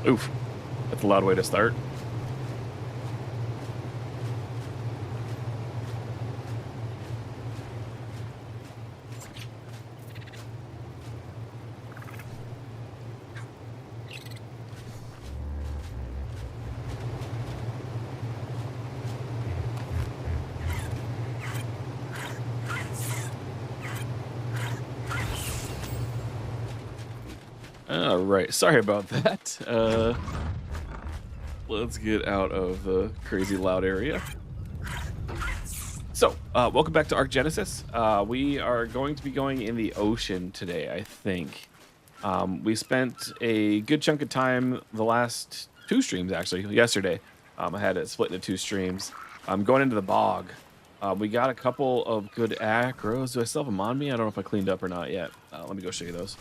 Oof, that's a loud way to start. All right, sorry about that. Let's get out of the crazy loud area. So, welcome back to ARK Genesis. We are going to be going in the ocean today, I think. We spent a good chunk of time the last two streams, actually, yesterday. I had it split into two streams. Going into the bog. We got a couple of good acros. Do I still have them on me? I don't know if I cleaned up or not yet. Let me go show you those.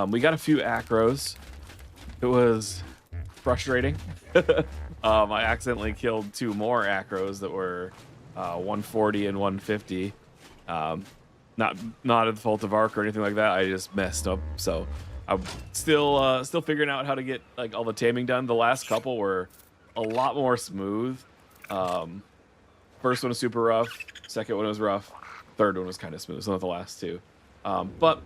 We got a few acros. It was frustrating. I accidentally killed two more acros that were 140 and 150. Not at the fault of ARK or anything like that. I just messed up. So I'm still figuring out how to get like all the taming done. The last couple were a lot more smooth. First one was super rough. Second one was rough. Third one was kind of smooth. So not the last two. But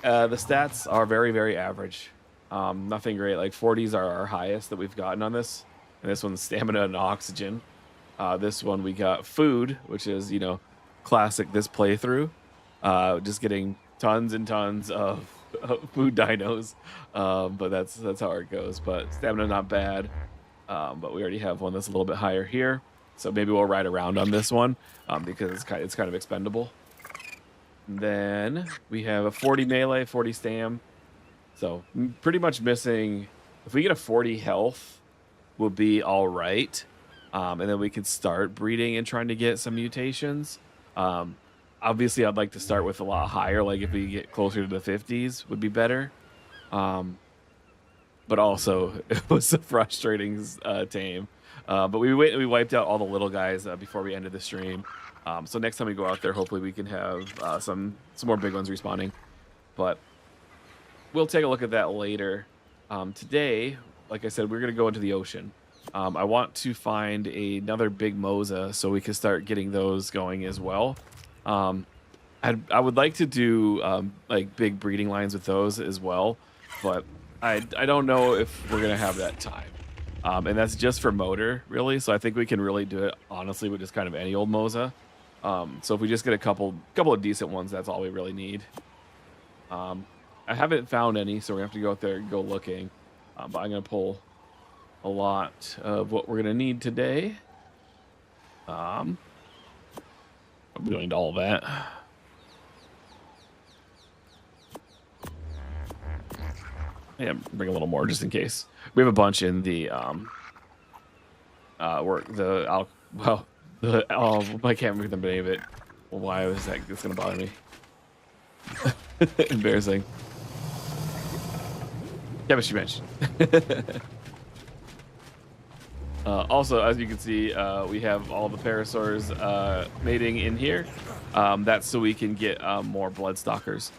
the stats are very, very average. Nothing great. Like 40s are our highest that we've gotten on this. And this one's stamina and oxygen. This one we got food, which is, you know, classic this playthrough. Just getting tons and tons of food dinos. But that's how it goes. But stamina not bad. But we already have one that's a little bit higher here. So maybe we'll ride around on this one because it's kind of expendable. And then we have a 40 melee, 40 stam. So pretty much missing. If we get a 40 health, we'll be all right. And then we can start breeding and trying to get some mutations. Obviously, I'd like to start with a lot higher. Like if we get closer to the 50s, would be better. But also, it was a frustrating tame. But we wiped out all the little guys before we ended the stream. So next time we go out there, hopefully we can have some more big ones respawning. But we'll take a look at that later. Today, like I said, we're going to go into the ocean. I want to find another big Mosa so we can start getting those going as well. I would like to do like big breeding lines with those as well, but I don't know if we're going to have that time. And that's just for motor, really. So I think we can really do it, honestly, with just kind of any old Mosa. So if we just get a couple of decent ones, that's all we really need. I haven't found any, so we're going to have to go out there and go looking. But I'm going to pull a lot of what we're going to need today. I'm doing all that. Yeah, bring a little more just in case. We have a bunch in the I can't remember the name of it. Why was that? It's gonna bother me. Embarrassing. Chemistry bench. Also, as you can see, we have all the Parasaurs mating in here. That's so we can get more Bloodstalkers.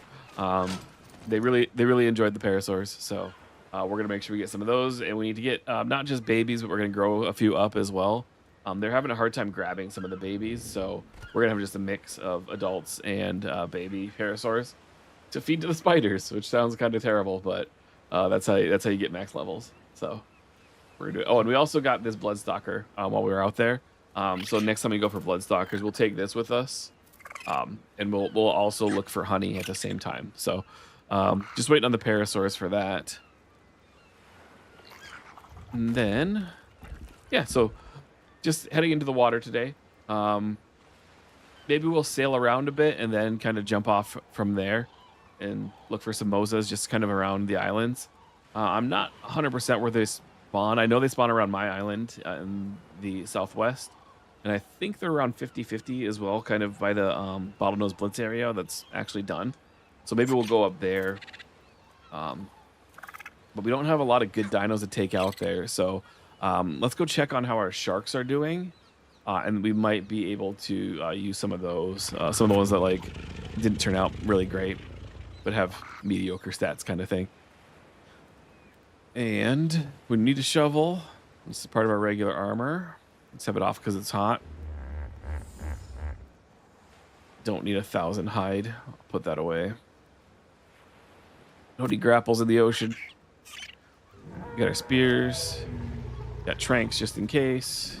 They really enjoyed the Parasaurs, so we're gonna make sure we get some of those, and we need to get not just babies, but we're gonna grow a few up as well. They're having a hard time grabbing some of the babies, so we're gonna have just a mix of adults and baby Parasaurs to feed to the spiders, which sounds kind of terrible, but that's how you get max levels. So we're gonna do it. Oh, and we also got this Bloodstalker while we were out there. So next time we go for Bloodstalkers, we'll take this with us, and we'll also look for honey at the same time. So just waiting on the Parasaurs for that. And then, yeah, so just heading into the water today. Maybe we'll sail around a bit and then kind of jump off from there and look for some Mosas just kind of around the islands. I'm not 100% where they spawn. I know they spawn around my island in the southwest. And I think they're around 50-50 as well, kind of by the Bottlenose Blitz area that's actually done. So maybe we'll go up there. But we don't have a lot of good dinos to take out there. So let's go check on how our sharks are doing. And we might be able to use some of those. Some of the ones that like didn't turn out really great, but have mediocre stats kind of thing. And we need a shovel. This is part of our regular armor. Let's have it off because it's hot. Don't need 1,000 hide. I'll put that away. Nobody grapples in the ocean. We got our spears. Got tranks just in case.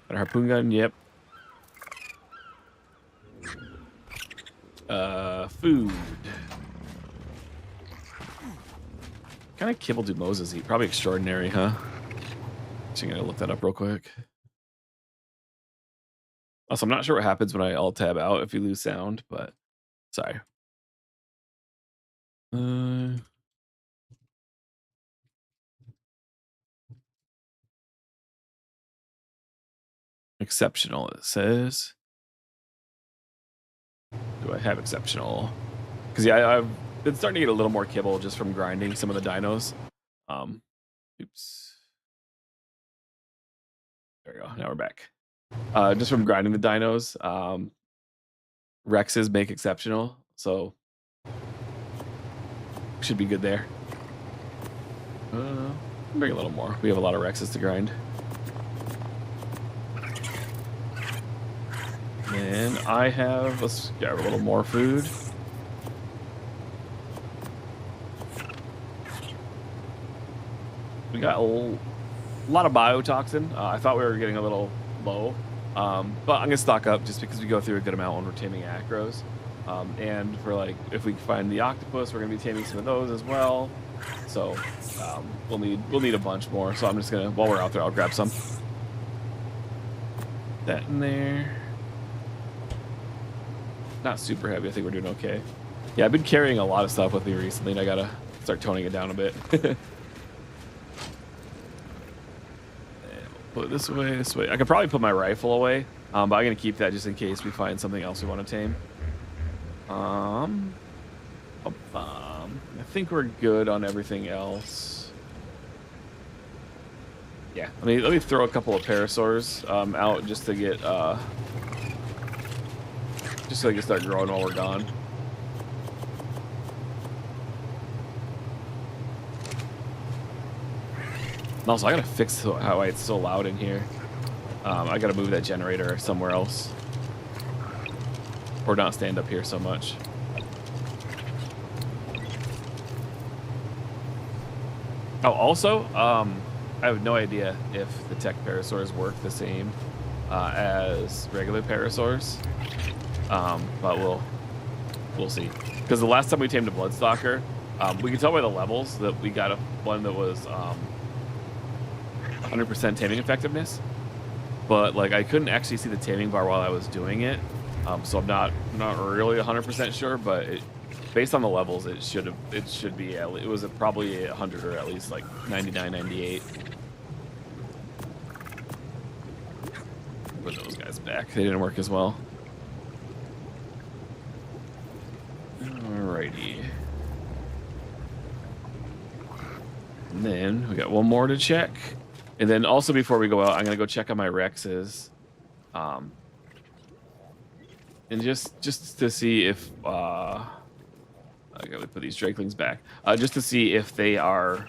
Got a harpoon gun. Yep. Food. What kind of kibble do Moses eat? Probably extraordinary, huh? Actually, I'm gonna look that up real quick. Also, I'm not sure what happens when I alt tab out if you lose sound, but sorry. Exceptional, it says. Do I have exceptional? Because yeah, I've been starting to get a little more kibble just from grinding some of the dinos. Oops. There we go. Now we're back. Just from grinding the dinos. Rexes make exceptional, so should be good there. Bring a little more. We have a lot of Rexes to grind. And I have, let's grab a little more food. We got a lot of biotoxin. I thought we were getting a little low, but I'm gonna stock up just because we go through a good amount when we're taming Acros. And for like, if we find the octopus, we're gonna be taming some of those as well. So we'll need a bunch more. So I'm just gonna, while we're out there, I'll grab some. That in there. Not super heavy. I think we're doing okay. Yeah, I've been carrying a lot of stuff with me recently, and I gotta start toning it down a bit. Put it this way, this way. I could probably put my rifle away, but I'm gonna keep that just in case we find something else we want to tame. I think we're good on everything else. Yeah, let me throw a couple of parasaurs out just to get just so they can start growing while we're gone. Also, I gotta fix how it's so loud in here. I gotta move that generator somewhere else, or not stand up here so much. Oh, also, I have no idea if the tech parasaurs work the same as regular parasaurs, but we'll see. Because the last time we tamed a Bloodstalker, we could tell by the levels that we got one that was 100% taming effectiveness, but like I couldn't actually see the taming bar while I was doing it, so I'm not really 100% sure, but based on the levels, it should be it was probably 100 or at least like 99, 98. Put those guys back. They didn't work as well. Alrighty. And then we got one more to check. And then also before we go out, I'm gonna go check on my Rexes, and just to see if I gotta put these Drakelings back, just to see if they are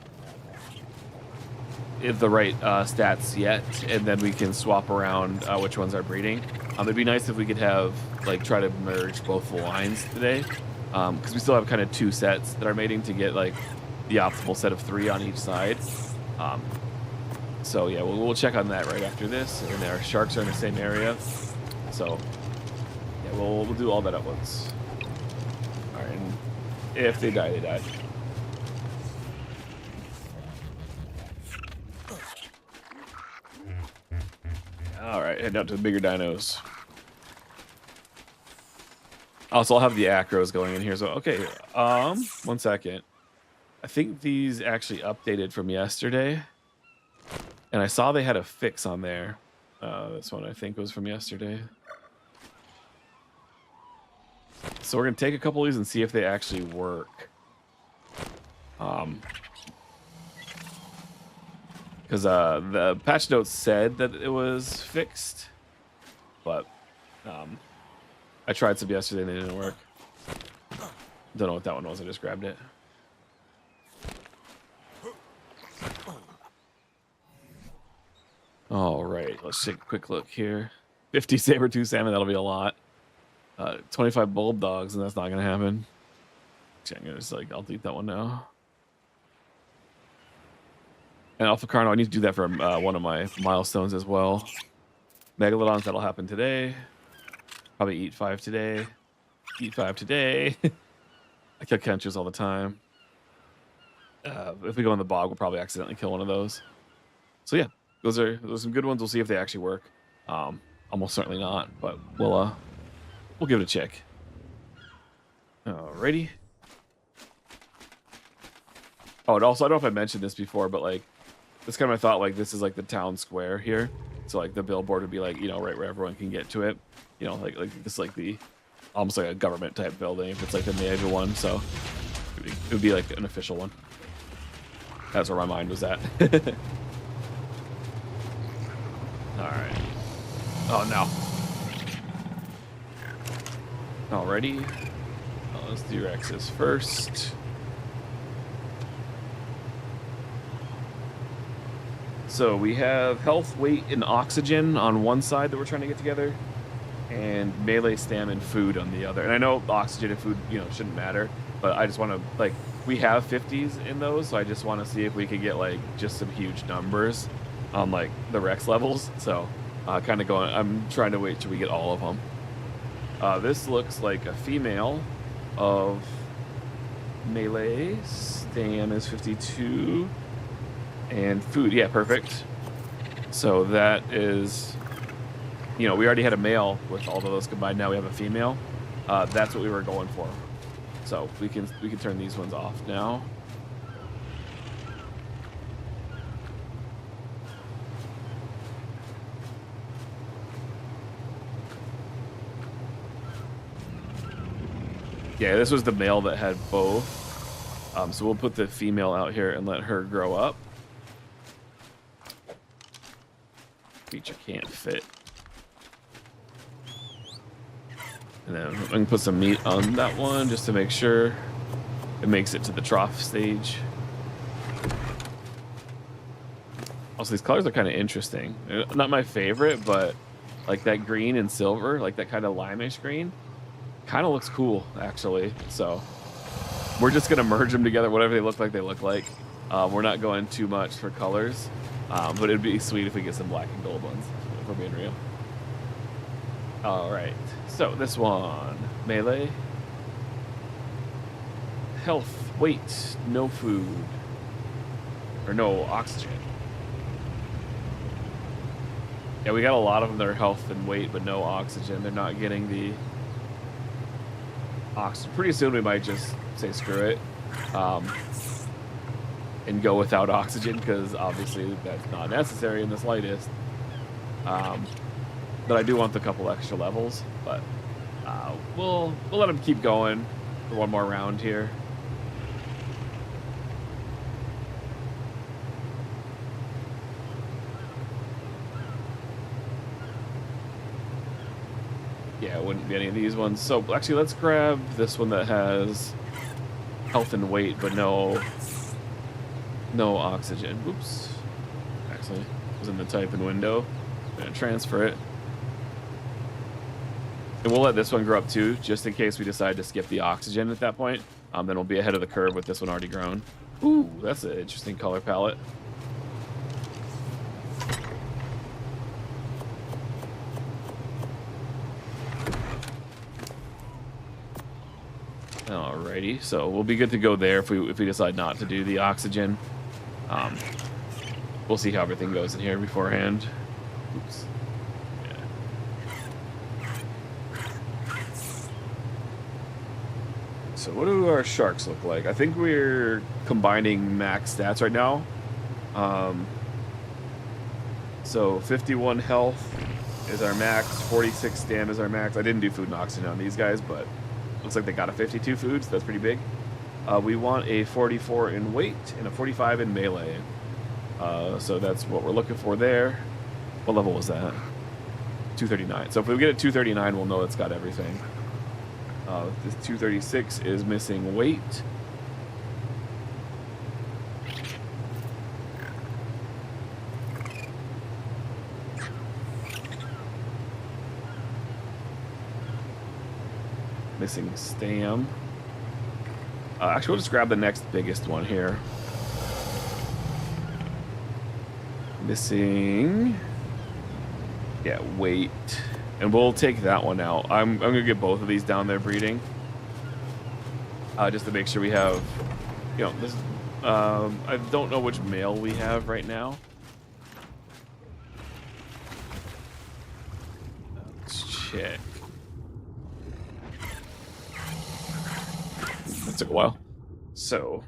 in the right stats yet, and then we can swap around which ones are breeding. It'd be nice if we could have try to merge both the lines today, because we still have kind of two sets that are mating to get like the optimal set of 3 on each side. So yeah, we'll check on that right after this, and our sharks are in the same area. So yeah, we'll do all that at once. All right, and if they die, they die. All right, heading out to the bigger dinos. Also, I'll have the Acros going in here. So okay, 1 second. I think these actually updated from yesterday. And I saw they had a fix on there. This one I think was from yesterday. So we're gonna take a couple of these and see if they actually work. Because the patch notes said that it was fixed, but I tried some yesterday and they didn't work. Don't know what that one was. I just grabbed it. let's take a quick look here. 50 saber-tooth salmon, that'll be a lot. 25 bulb dogs, and that's not gonna happen. Actually, I'm gonna just I'll delete that one now. And Alpha Carno, I need to do that for one of my milestones as well. Megalodons, that'll happen today. Probably eat 5 today. Eat 5 today. I kill Kenchus all the time. If we go in the bog, we'll probably accidentally kill one of those. So yeah, those are some good ones. We'll see if they actually work. Almost certainly not, but we'll give it a check. Alrighty. Oh, and also, I don't know if I mentioned this before, but this kind of my thought, this is the town square here. So the billboard would be right where everyone can get to it. This the almost like a government type building if it's the major one. So it would be an official one. That's where my mind was at. All right. Oh no. Alrighty. Let's do Rex's first. So we have health, weight, and oxygen on one side that we're trying to get together, and melee, stam, and food on the other. And I know oxygen and food, shouldn't matter, but I just want to we have 50s in those, so I just want to see if we could get just some huge numbers on the Rex levels. So kind of going. I'm trying to wait till we get all of them. This looks like a female of melee. Stam is 52. And food, yeah, perfect. So that is, we already had a male with all of those combined. Now we have a female. That's what we were going for. So we can turn these ones off now. Yeah, this was the male that had both. So we'll put the female out here and let her grow up. Feature can't fit. And then I can put some meat on that one just to make sure it makes it to the trough stage. Also, these colors are kind of interesting. They're not my favorite, but that green and silver, that kind of limeish green, kind of looks cool actually. So we're just gonna merge them together, whatever they look like. We're not going too much for colors. But it'd be sweet if we get some black and gold ones, if we're being real. All right, so this one, melee. Health, weight, no food, or no oxygen. Yeah, we got a lot of them that are health and weight, but no oxygen. They're not getting the oxygen. Pretty soon we might just say screw it. And go without oxygen, because obviously that's not necessary in the slightest. But I do want the couple extra levels, but we'll let them keep going for one more round here. Yeah, it wouldn't be any of these ones. So actually, let's grab this one that has health and weight, but no oxygen. Oops. Actually, it was in the typing window. I'm gonna transfer it. And we'll let this one grow up too, just in case we decide to skip the oxygen at that point. Then we'll be ahead of the curve with this one already grown. Ooh, that's an interesting color palette. Alrighty, so we'll be good to go there if we decide not to do the oxygen. We'll see how everything goes in here beforehand. Oops. Yeah. So what do our sharks look like? I think we're combining max stats right now. So 51 health is our max, 46 stam is our max. I didn't do food and oxygen on these guys, but looks like they got a 52 food, so that's pretty big. We want a 44 in weight and a 45 in melee. So that's what we're looking for there. What level was that? 239. So if we get it 239, we'll know it's got everything. This 236 is missing weight. Missing stam. Actually, we'll just grab the next biggest one here. Missing. Yeah, weight. And we'll take that one out. I'm gonna get both of these down there breeding. Just to make sure we have, you know, this. I don't know which male we have right now. Let's check. That took a while. So,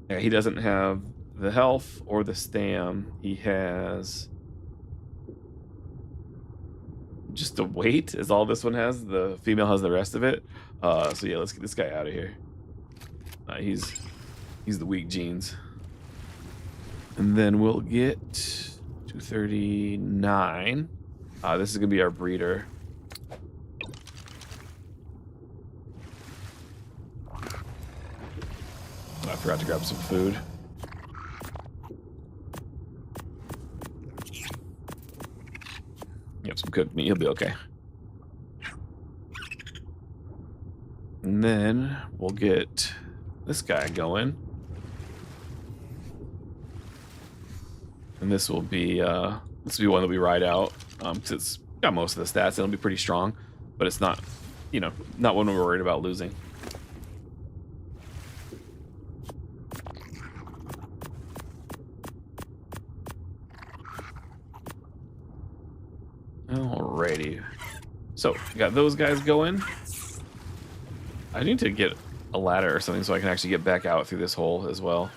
yeah, he doesn't have the health or the stam. He has just the weight is all this one has. The female has the rest of it. So yeah, let's get this guy out of here. He's the weak genes. And then we'll get 239. This is gonna be our breeder. I forgot to grab some food. Yep, some cooked meat. He'll be okay. And then we'll get this guy going. And this will be one that we ride out. 'Cause it's got most of the stats. It'll be pretty strong, but it's not, you know, not one we're worried about losing. Alrighty. So, got those guys going. I need to get a ladder or something so I can actually get back out through this hole as well.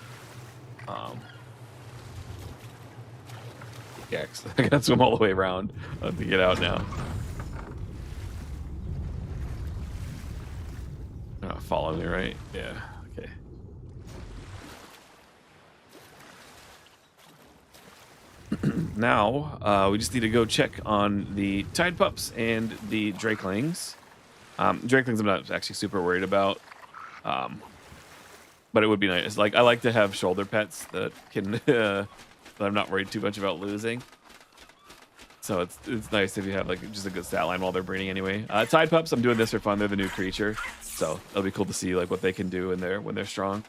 Yeah, I gotta swim all the way around to get out now. Follow me, right? Yeah, okay. Now, we just need to go check on the Tide Pups and the Drakelings. Drakelings I'm not actually super worried about. But it would be nice. Like, I like to have shoulder pets that can that I'm not worried too much about losing. So it's nice if you have like just a good stat line while they're breeding anyway. Tide Pups, I'm doing this for fun. They're the new creature, so it'll be cool to see like what they can do when they're strong.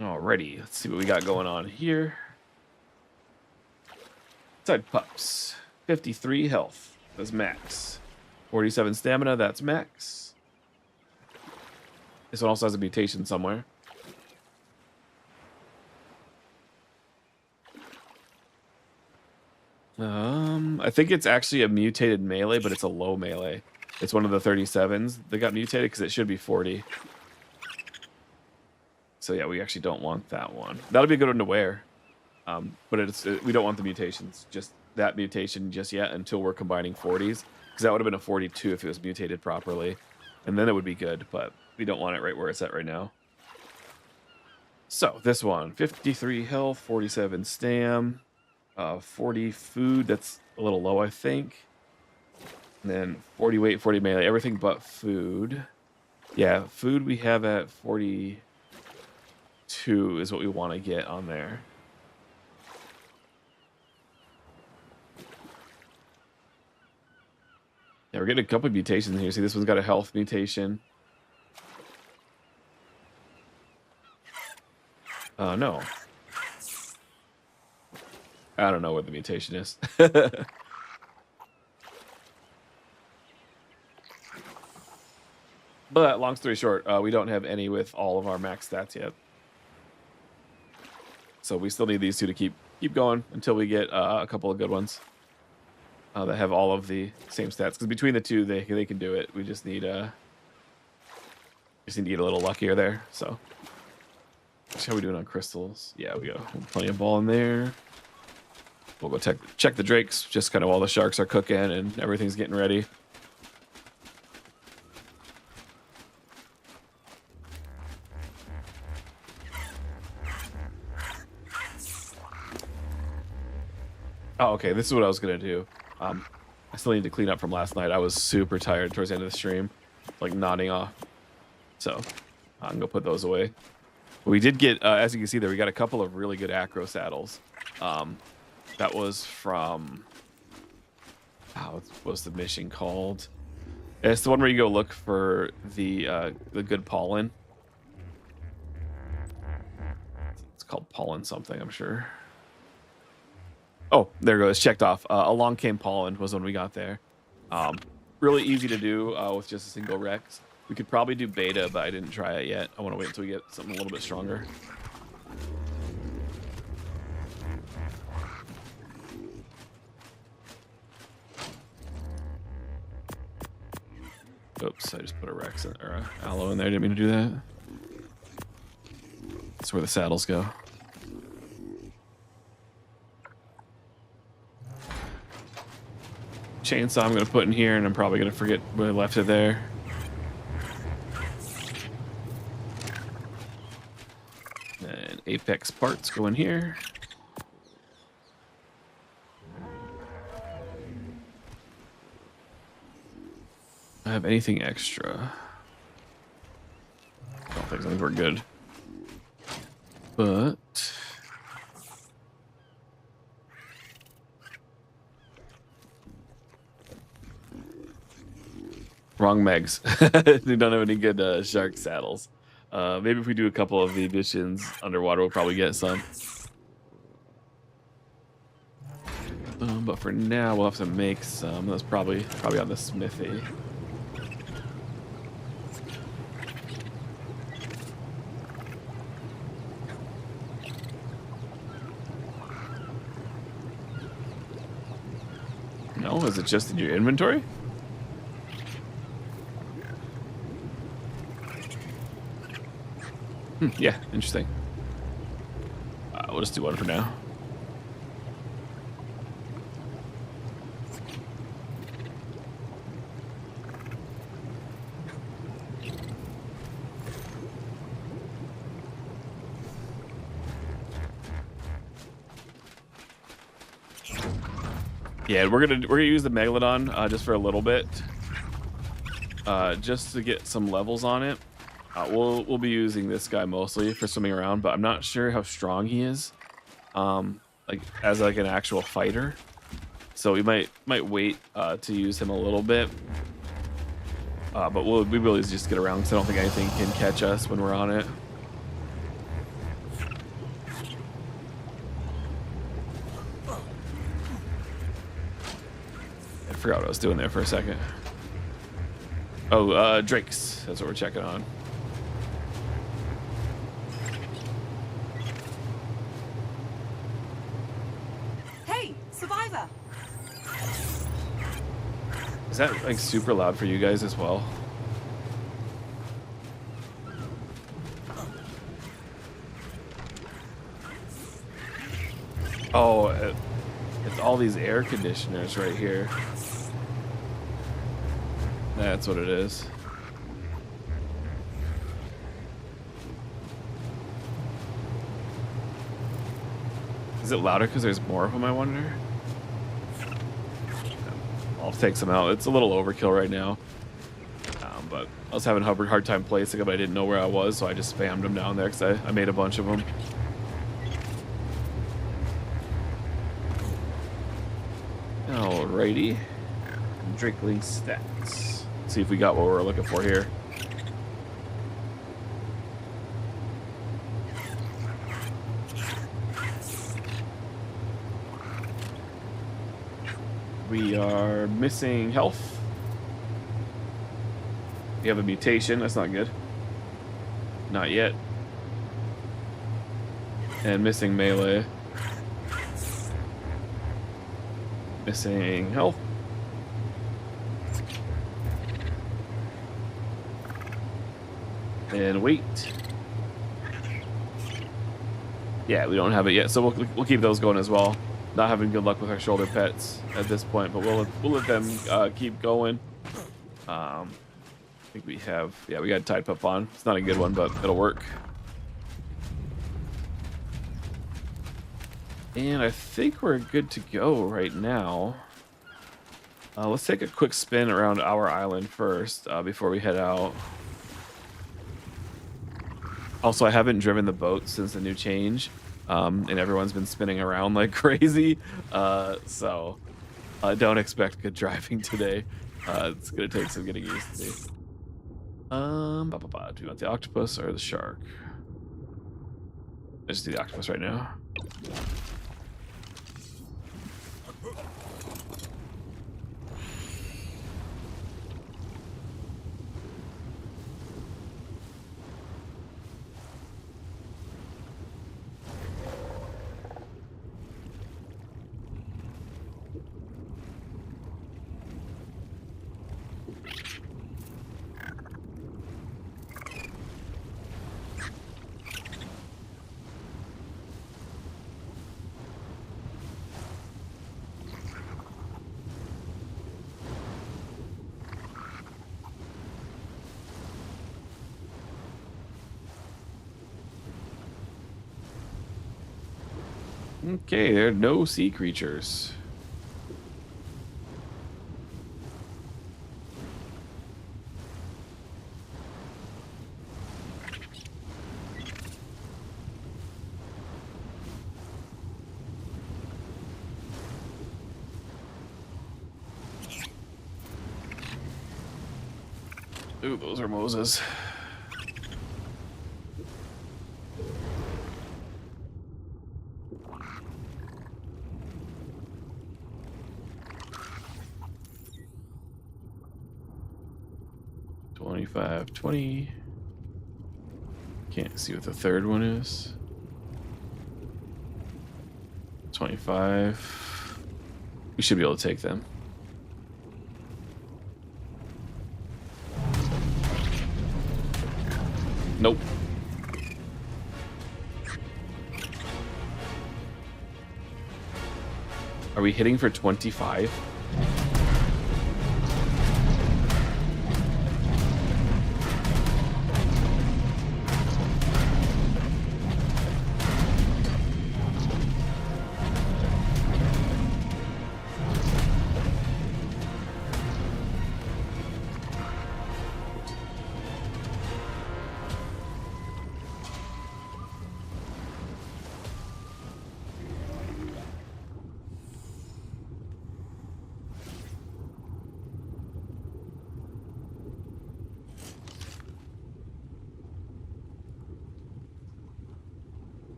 Alrighty, let's see what we got going on here. Tide Pups, 53 health. That's max. 47 stamina. That's max. This one also has a mutation somewhere. I think it's actually a mutated melee, but it's a low melee. It's one of the 37s that got mutated because it should be 40. So yeah, we actually don't want that one. That'll be a good one to wear. But we don't want the mutations, just that mutation just yet until we're combining 40s. Because that would have been a 42 if it was mutated properly. And then it would be good, but we don't want it right where it's at right now. So this one, 53 health, 47 stam, 40 food. That's a little low, I think. And then 40 weight, 40 melee, everything but food. Yeah, food we have at 42 is what we want to get on there. Yeah, we're getting a couple of mutations here. See, this one's got a health mutation. No. I don't know what the mutation is. But long story short, we don't have any with all of our max stats yet. So we still need these two to keep going until we get a couple of good ones that have all of the same stats. Because between the two, they can do it. We just need to get a little luckier there. So, how are we doing on crystals? Yeah, we got plenty of ball in there. We'll go check the drakes, just kind of while the sharks are cooking and everything's getting ready. Oh, okay, this is what I was going to do. I still need to clean up from last night. I was super tired towards the end of the stream, like nodding off. So I'm going to put those away. But we did get, as you can see there, we got a couple of really good Acros saddles. That was from, what's the mission called? It's the one where you go look for the good pollen. It's called pollen something, I'm sure. Oh, there it goes. Checked off. Along Came Pollen was when we got there. Really easy to do with just a single Rex. We could probably do beta, but I didn't try it yet. I want to wait until we get something a little bit stronger. Oops, I just put a Rex in, or a Aloe in there. Didn't mean to do that. That's where the saddles go. Chainsaw I'm going to put in here, and I'm probably going to forget where I left it there. And Apex parts go in here. I have anything extra? I don't think so. I think we're good. But wrong megs. We don't have any good shark saddles. Maybe if we do a couple of the editions underwater, we'll probably get some. But for now, we'll have to make some. That's probably on the smithy. No, is it just in your inventory? Yeah, interesting. We'll just do one for now. Yeah, we're gonna use the Megalodon just for a little bit, just to get some levels on it. We'll be using this guy mostly for swimming around, but I'm not sure how strong he is, like as like an actual fighter. So we might wait to use him a little bit, but we will just get around because I don't think anything can catch us when we're on it. I forgot what I was doing there for a second. Oh, Drakes. That's what we're checking on. Is that like super loud for you guys as well? Oh, it's all these air conditioners right here. That's what it is. Is it louder because there's more of them, I wonder? I'll take some out. It's a little overkill right now. But I was having a hard time placing them. I didn't know where I was, so I just spammed them down there because I made a bunch of them. Alrighty. Drakeling stats. Let's see if we got what we're looking for here. We are missing health. We have a mutation. That's not good. Not yet. And missing melee. Missing health. And weight. Yeah, we don't have it yet, so we'll keep those going as well. Not having good luck with our shoulder pets at this point, but we'll let them keep going. I think we have, yeah, we got Tide Pup on. It's not a good one, but it'll work. And I think we're good to go right now. Let's take a quick spin around our island first before we head out. Also, I haven't driven the boat since the new change. And everyone's been spinning around like crazy. So Don't expect good driving today. It's gonna take some getting used to. Do you want the octopus or the shark? I just do the octopus right now. Okay, there are no sea creatures. Ooh, those are Moses. $25, $20. Can't see what the third one is. 25. We should be able to take them. Nope. Are we hitting for 25?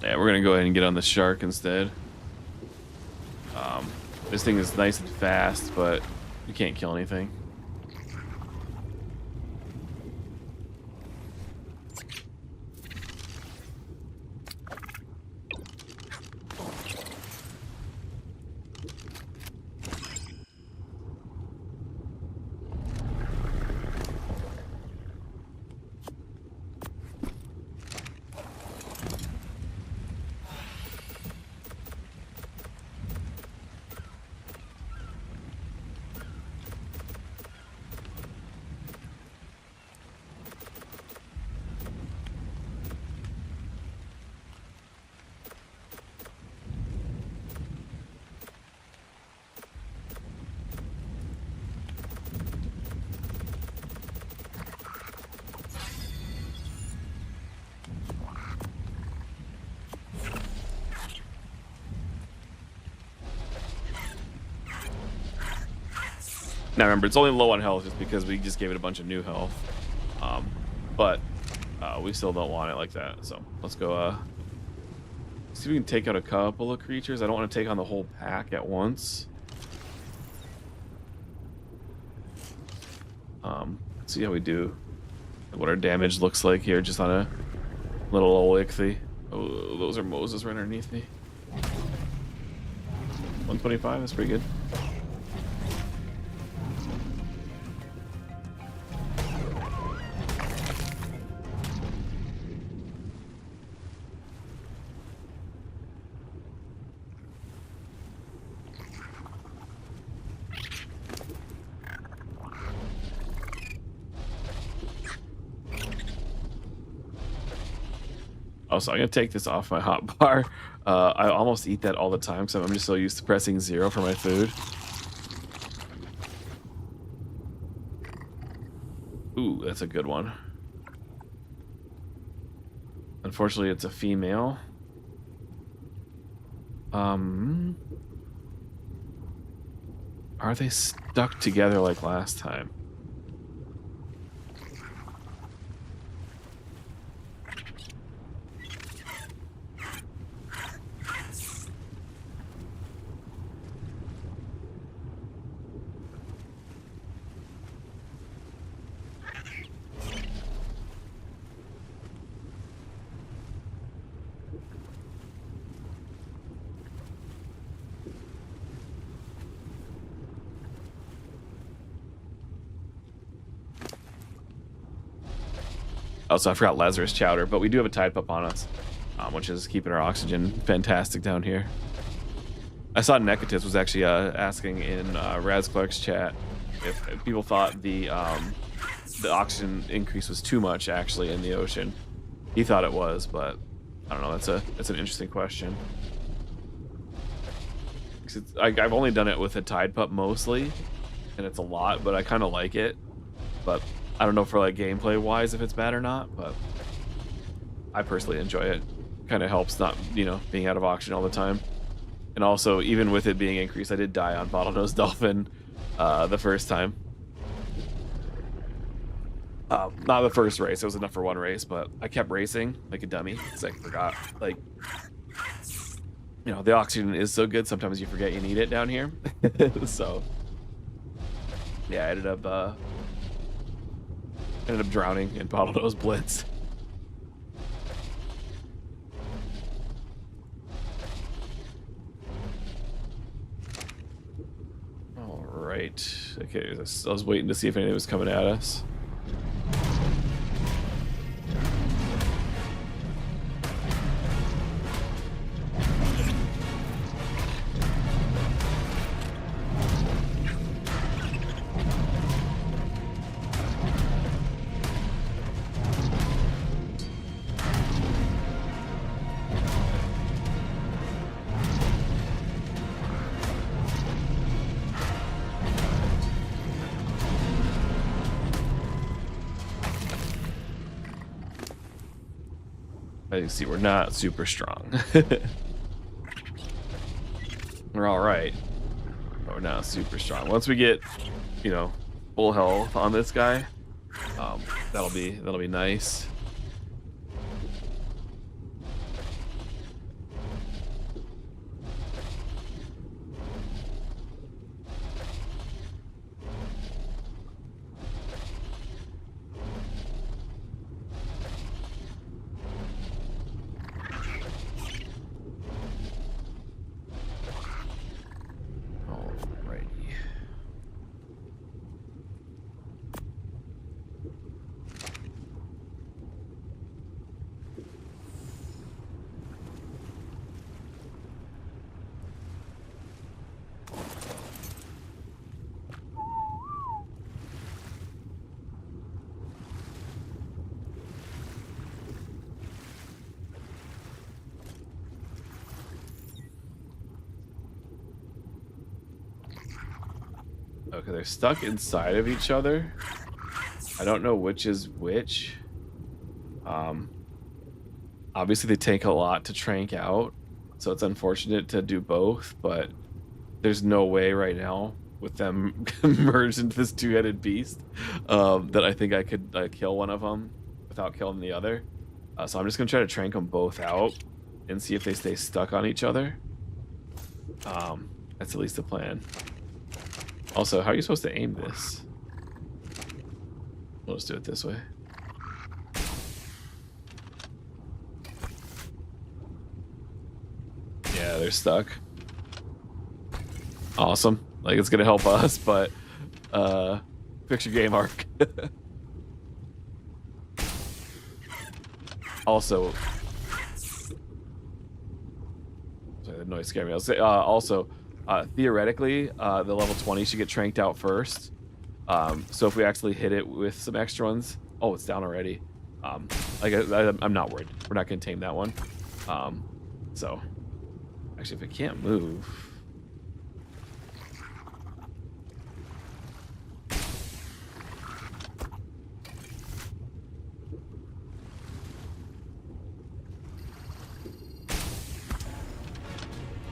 Yeah, we're gonna go ahead and get on the shark instead. This thing is nice and fast, but you can't kill anything. Now remember, it's only low on health just because we just gave it a bunch of new health. But we still don't want it like that. So let's go see if we can take out a couple of creatures. I don't want to take on the whole pack at once. Let's see how we do. What our damage looks like here, just on a little old ichthy. Oh, those are Moses right underneath me. 125, that's pretty good. Also, I'm gonna take this off my hot bar. I almost eat that all the time, so I'm just so used to pressing 0 for my food. Ooh, that's a good one. Unfortunately, it's a female. Are they stuck together like last time? Also, I forgot Lazarus Chowder, but we do have a Tide Pup on us, which is keeping our oxygen fantastic down here. I saw Necatus was actually asking in Raz Clark's chat if people thought the oxygen increase was too much actually in the ocean. He thought it was, but I don't know. That's an interesting question. I've only done it with a Tide Pup mostly, and it's a lot, but I kind of like it. But I don't know for like gameplay wise if it's bad or not, but I personally enjoy it. Kind of helps not, being out of oxygen all the time. And also, even with it being increased, I did die on Bottlenose Dolphin the first time. Not the first race, it was enough for one race, but I kept racing like a dummy because I forgot, like, the oxygen is so good, sometimes you forget you need it down here. So, yeah, I ended up drowning in Bottlenose Blitz. All right. Okay, I was waiting to see if anything was coming at us. As you see, we're not super strong. We're all right, but we're not super strong. Once we get, full health on this guy, that'll be nice. Okay, they're stuck inside of each other. I don't know which is which. Obviously they take a lot to trank out, so it's unfortunate to do both, but there's no way right now with them merged into this two-headed beast that I think I could kill one of them without killing the other. So I'm just gonna try to trank them both out and see if they stay stuck on each other. That's at least the plan. Also, how are you supposed to aim this? We'll just do it this way. Yeah, they're stuck. Awesome. Like, it's gonna help us, but fix your game, ARK. Also, sorry, the noise scared me. I'll say also, theoretically, the level 20 should get tranked out first. So if we actually hit it with some extra ones, oh, it's down already. Like I'm not worried. We're not gonna tame that one. So actually, if it can't move.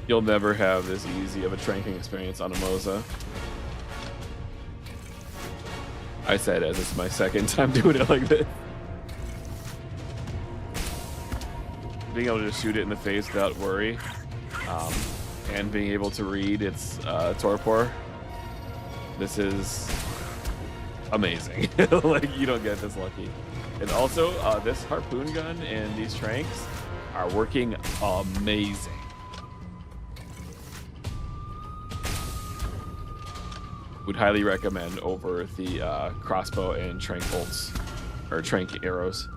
You'll never have this easy of a tranking experience on a Mosa. I said as it's my second time doing it like this. Being able to just shoot it in the face without worry, and being able to read its torpor. This is amazing. Like, you don't get this lucky. And also, this harpoon gun and these tranks are working amazing. Would highly recommend over the crossbow and trank bolts, or trank arrows.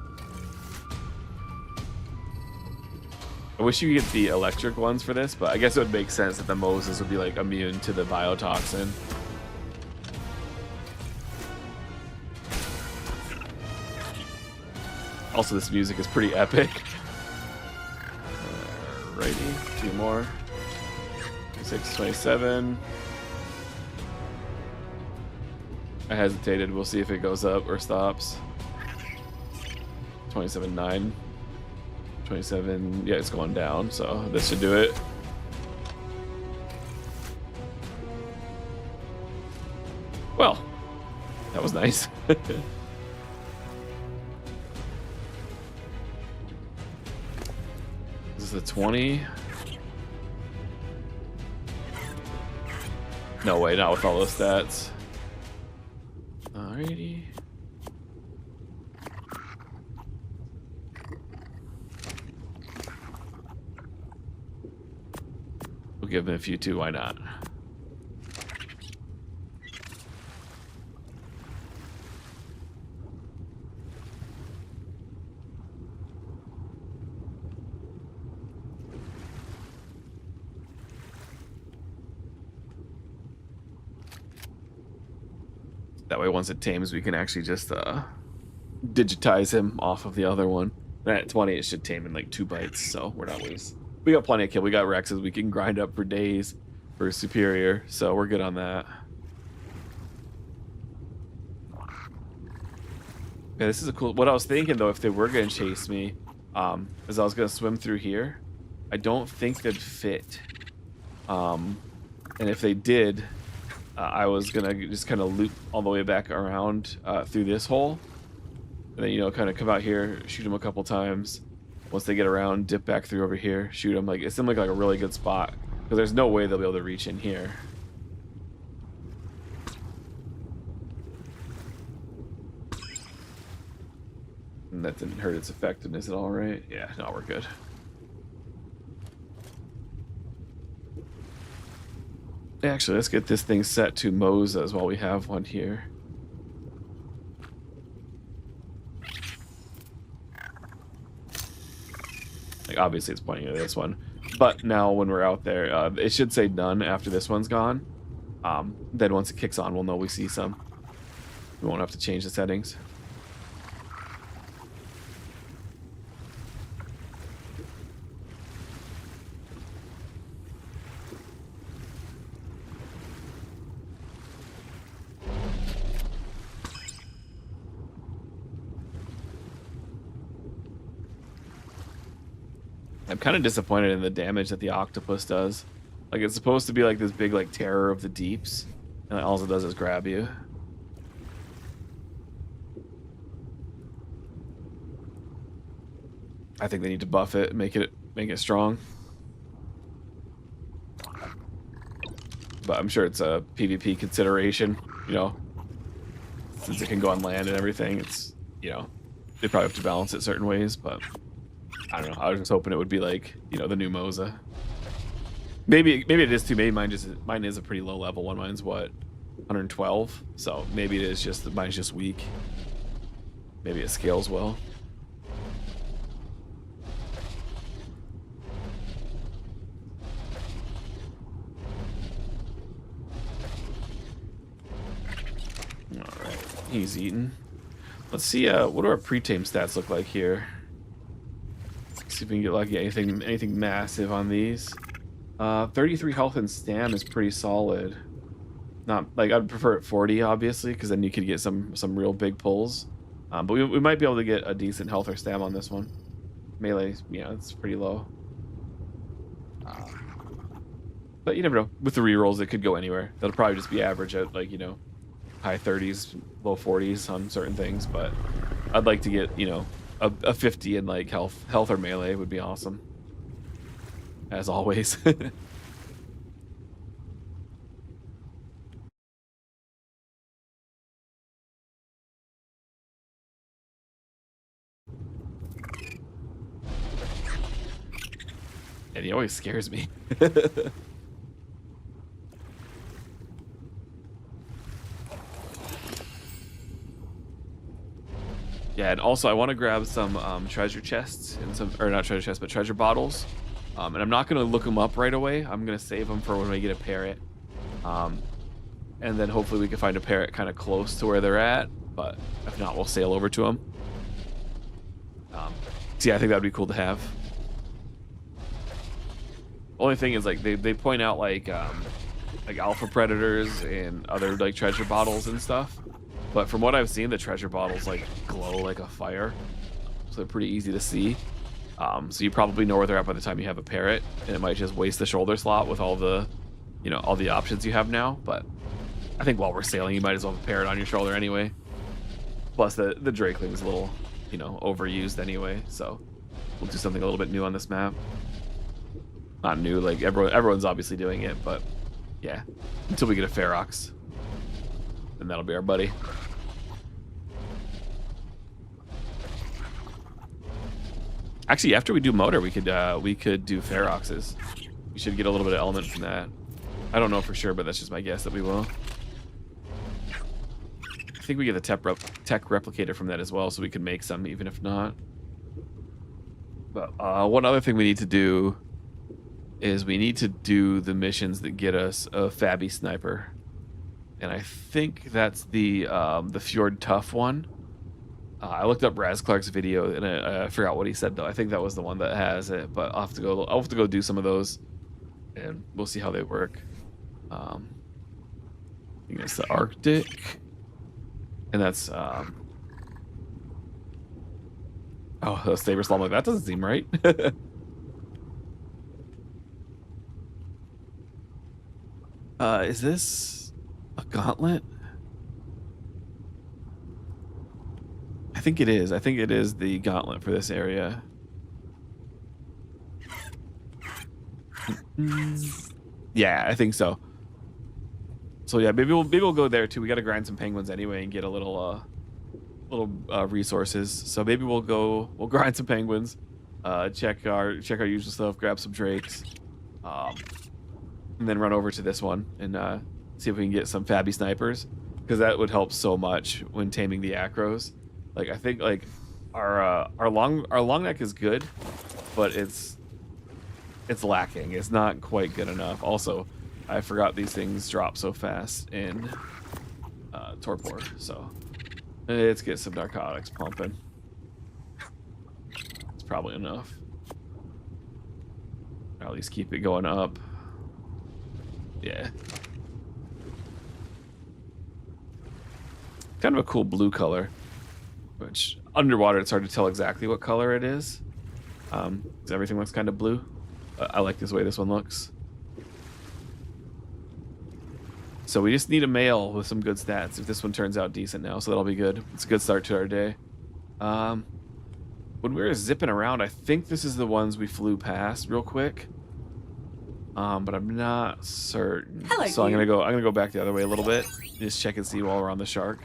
I wish you could get the electric ones for this, but I guess it would make sense that the Moses would be like immune to the biotoxin. Also, this music is pretty epic. Alrighty, 2 more. 26, 27. I hesitated. We'll see if it goes up or stops. 27.9. 27. Yeah, it's going down, so this should do it. Well, that was nice. This is a 20. No way, not with all those stats. Alrighty. We'll give him a few too, why not? That way, once it tames, we can actually just digitize him off of the other one. And at 20, it should tame in like 2 bites, so we're not wasting. We got plenty of kill. We got Rexes we can grind up for days for superior, so we're good on that. Yeah, this is a cool. What I was thinking though, if they were gonna chase me, is I was gonna swim through here. I don't think they'd fit. And if they did, I was gonna just kind of loop all the way back around through this hole, and then, you know, kind of come out here, shoot them a couple times. Once they get around, dip back through over here, shoot them. Like, it seemed like a really good spot because there's no way they'll be able to reach in here. And that didn't hurt its effectiveness at all, right? Yeah, no, we're good. Actually, let's get this thing set to Mosas while we have one here. Like, obviously it's pointing at this one, but now when we're out there, it should say none after this one's gone. Then once it kicks on, we'll know we see some. We won't have to change the settings. I'm kind of disappointed in the damage that the octopus does. Like, it's supposed to be like this big, like, terror of the deeps, and all it does is grab you. I think they need to buff it, make it strong. But I'm sure it's a PvP consideration, you know, since it can go on land and everything. It's, you know, they probably have to balance it certain ways, but I don't know. I was just hoping it would be like, you know, the new Mosa. Maybe it is too. Maybe mine is a pretty low level one. Mine's what, 112. So maybe it is just mine's just weak. Maybe it scales well. All right, he's eating. Let's see. What do our pre-tame stats look like here? Let's see if we can get lucky. Anything massive on these. 33 health and stam is pretty solid. Not like I'd prefer it 40, obviously, because then you could get some real big pulls. But we might be able to get a decent health or stam on this one. Melee, yeah, it's pretty low. But you never know. With the rerolls, it could go anywhere. That'll probably just be average at, like, you know, high 30s, low 40s on certain things. But I'd like to get, you know, a 50 in like health or melee would be awesome. As always. And he always scares me. Yeah, and also I want to grab some treasure chests and some, or not treasure chests, but treasure bottles. And I'm not going to look them up right away. I'm going to save them for when we get a parrot. And then hopefully we can find a parrot kind of close to where they're at. But if not, we'll sail over to them. So yeah, I think that would be cool to have. Only thing is, like, they point out like alpha predators and other like treasure bottles and stuff. But from what I've seen, the treasure bottles like glow like a fire, so they're pretty easy to see. So you probably know where they're at by the time you have a parrot, and it might just waste the shoulder slot with all the, you know, all the options you have now. But I think while we're sailing, you might as well have a parrot on your shoulder anyway. Plus the drakeling's a little, you know, overused anyway, so we'll do something a little bit new on this map. Not new, like everyone's obviously doing it, but yeah, until we get a Ferox, and that'll be our buddy. Actually, after we do motor, we could do Feroxes. We should get a little bit of element from that. I don't know for sure, but that's just my guess that we will. I think we get the tech replicator from that as well, so we could make some, even if not. But one other thing we need to do is we need to do the missions that get us a Fabby Sniper. And I think that's the Fjord Tough one. I looked up Raz Clark's video and I forgot what he said though. I think that was the one that has it, but I'll have to go do some of those, and we'll see how they work. I think it's the Arctic, and that's oh, the Saber Slalom. Like, that doesn't seem right. Is this a gauntlet? I think it is. I think it is the gauntlet for this area. Yeah, I think so. So yeah, maybe we'll go there too. We got to grind some penguins anyway and get a little resources. So maybe we'll grind some penguins, check our usual stuff, grab some drakes, and then run over to this one and see if we can get some Fabby snipers, because that would help so much when taming the Acros. Like, I think like our long neck is good, but it's lacking. It's not quite good enough. Also, I forgot these things drop so fast in torpor, so let's get some narcotics pumping. It's probably enough. Or at least keep it going up. Yeah. Kind of a cool blue color, which underwater it's hard to tell exactly what color it is, because everything looks kind of blue. But I like this way this one looks. So we just need a male with some good stats if this one turns out decent now, so that'll be good. It's a good start to our day. When we were zipping around, I think this is the ones we flew past real quick. But I'm not certain. So I'm gonna go back the other way a little bit, just check and see while we're on the shark.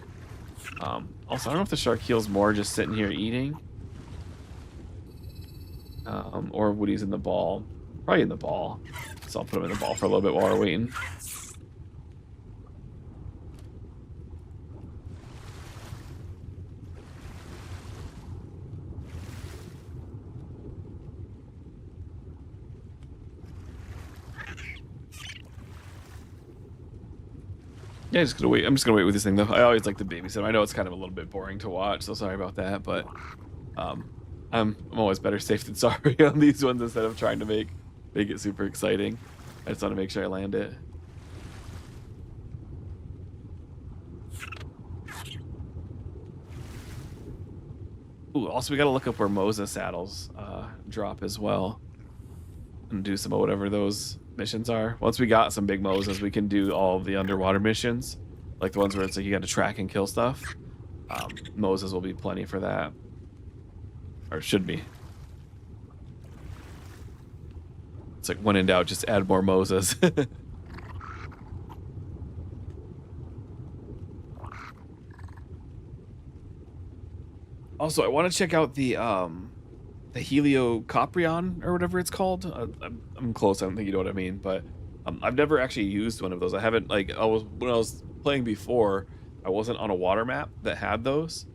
Also, I don't know if the shark heals more just sitting here eating, or when he's in the ball. Probably in the ball. So I'll put him in the ball for a little bit while we're waiting. Yeah, just gonna wait. I'm just gonna wait with this thing though. I always like to babysit. I know it's kind of a little bit boring to watch, so sorry about that. But um, I'm always better safe than sorry on these ones instead of trying to make it super exciting. I just want to make sure I land it. Ooh, also we gotta look up where Mosa saddles drop as well, and do some of whatever those missions are. Once we got some big Mosas, we can do all of the underwater missions, like the ones where it's like you got to track and kill stuff. Mosas will be plenty for that, or should be. It's like when in doubt, just add more Mosas. Also, I want to check out the Heliocoprion or whatever it's called. I'm close. I don't think you know what I mean, but I've never actually used one of those. I haven't when I was playing before, I wasn't on a water map that had those.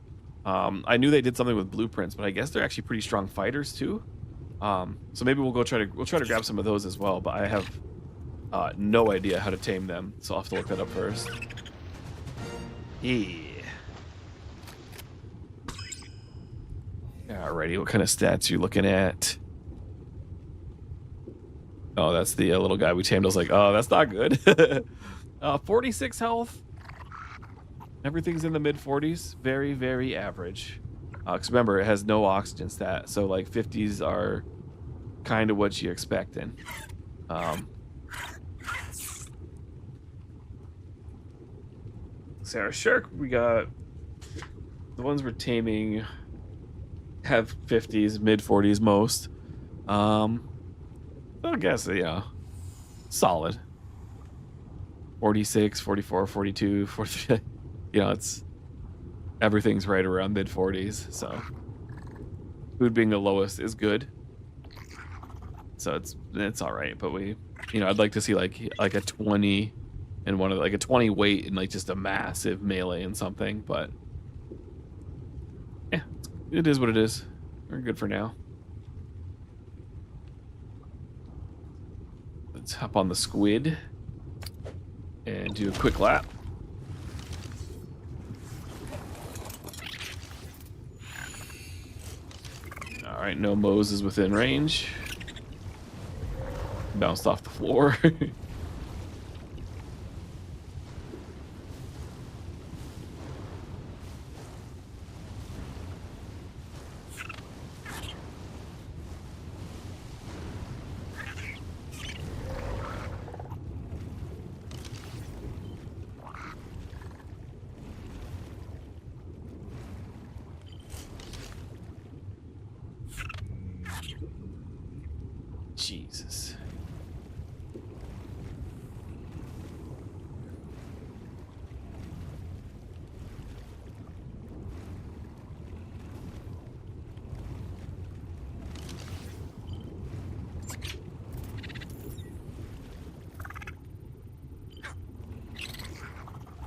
I knew they did something with blueprints, but I guess they're actually pretty strong fighters too. So maybe we'll try to grab some of those as well. But I have no idea how to tame them, so I'll have to look that up first. Yeah. Alrighty, what kind of stats are you looking at? Oh, that's the little guy we tamed. I was like, oh, that's not good. 46 health. Everything's in the mid 40s. Very, very average. Because remember, it has no oxygen stat, so like 50s are kind of what you're expecting. Sarah Shark, we got the ones we're taming have 50s, mid 40s most. I guess, yeah, solid. 46, 44, 42, 43. You know, it's everything's right around mid 40s. So food being the lowest is good. So it's all right. But I'd like to see like a 20 and like a 20 weight and like just a massive melee and something. But yeah, it is what it is. We're good for now. Let's hop on the squid and do a quick lap. All right, no Moses within range. Bounced off the floor. Jesus.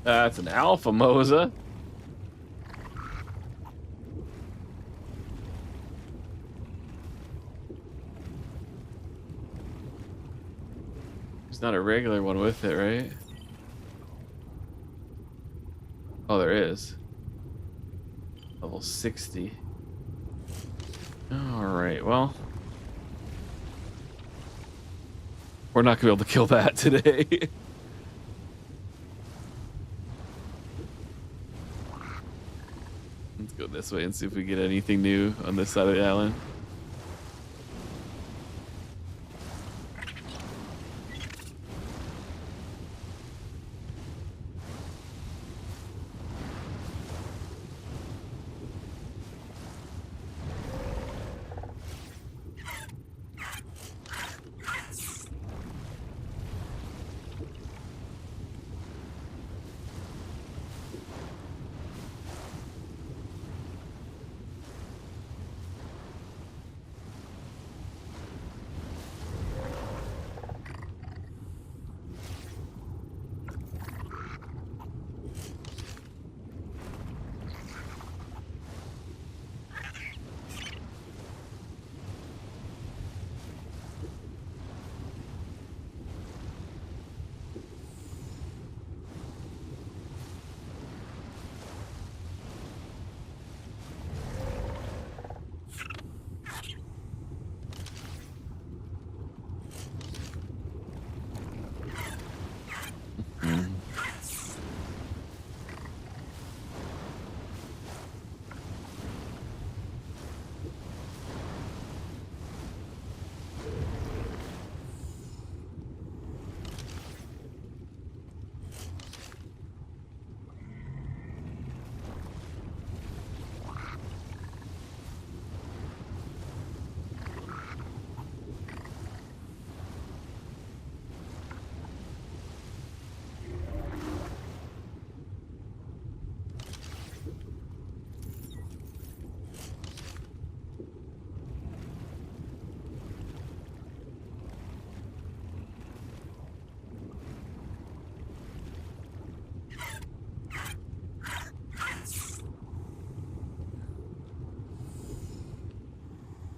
That's an alpha Mosa. There's not a regular one with it, right? Oh, there is. Level 60. All right, well. We're not gonna be able to kill that today. Let's go this way and see if we get anything new on this side of the island.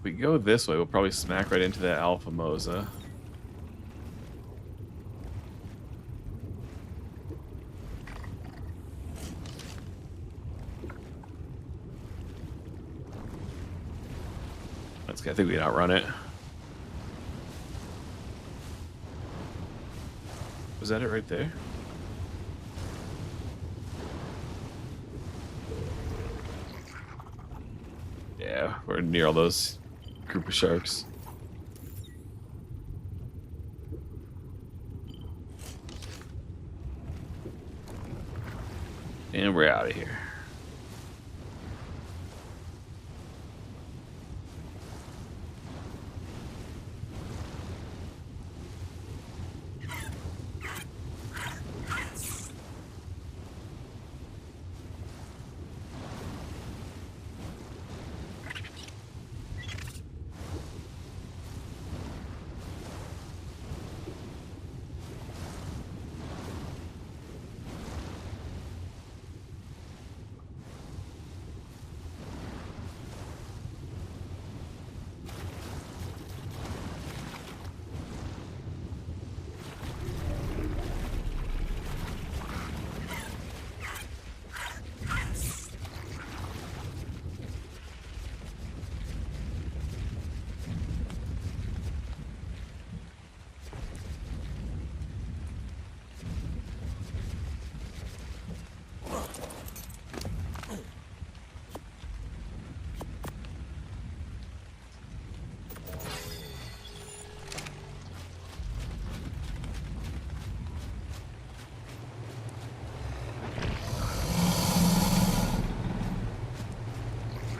we go this way, we'll probably smack right into that Alpha Mosa. That's good. I think we can outrun it. Was that it right there? Yeah, we're near all those group of sharks. And we're out of here.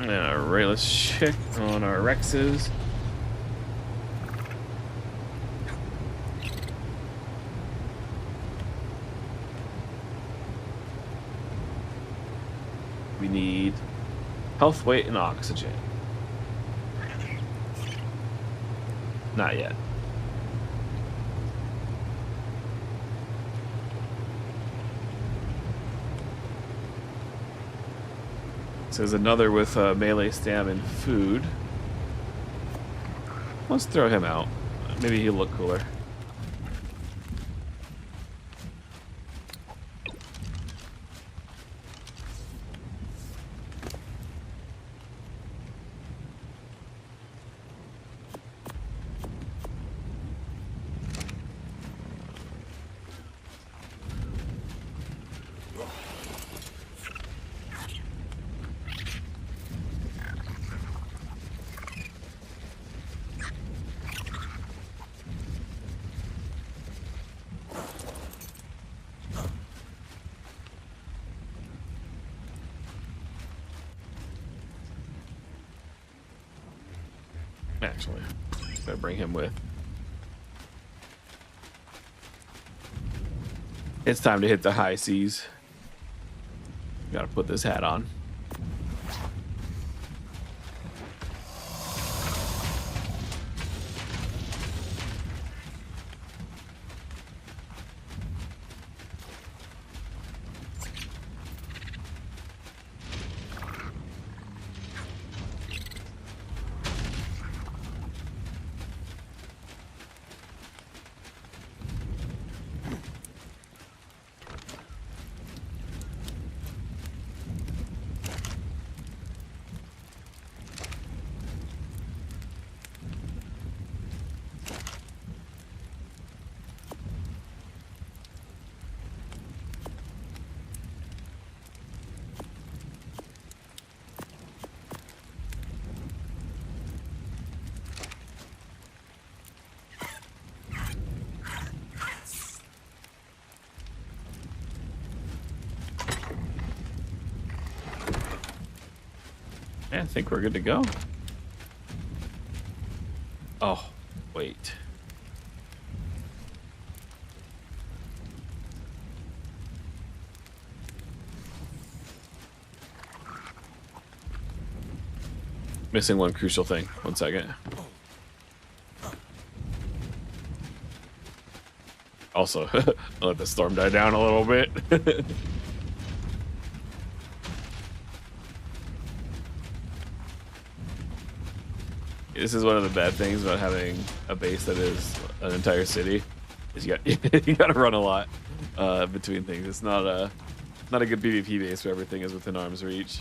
Alright, let's check on our Rexes. We need health, weight, and oxygen. Not yet. So there's another with melee stam and food. Let's throw him out. Maybe he'll look cooler. Actually, gotta bring him with. It's time to hit the high seas. Gotta put this hat on. I think we're good to go. Oh, wait. Missing one crucial thing. 1 second. Also, I'll let the storm die down a little bit. This is one of the bad things about having a base that is an entire city. Is you got you got to run a lot between things. It's not a good PvP base where everything is within arm's reach.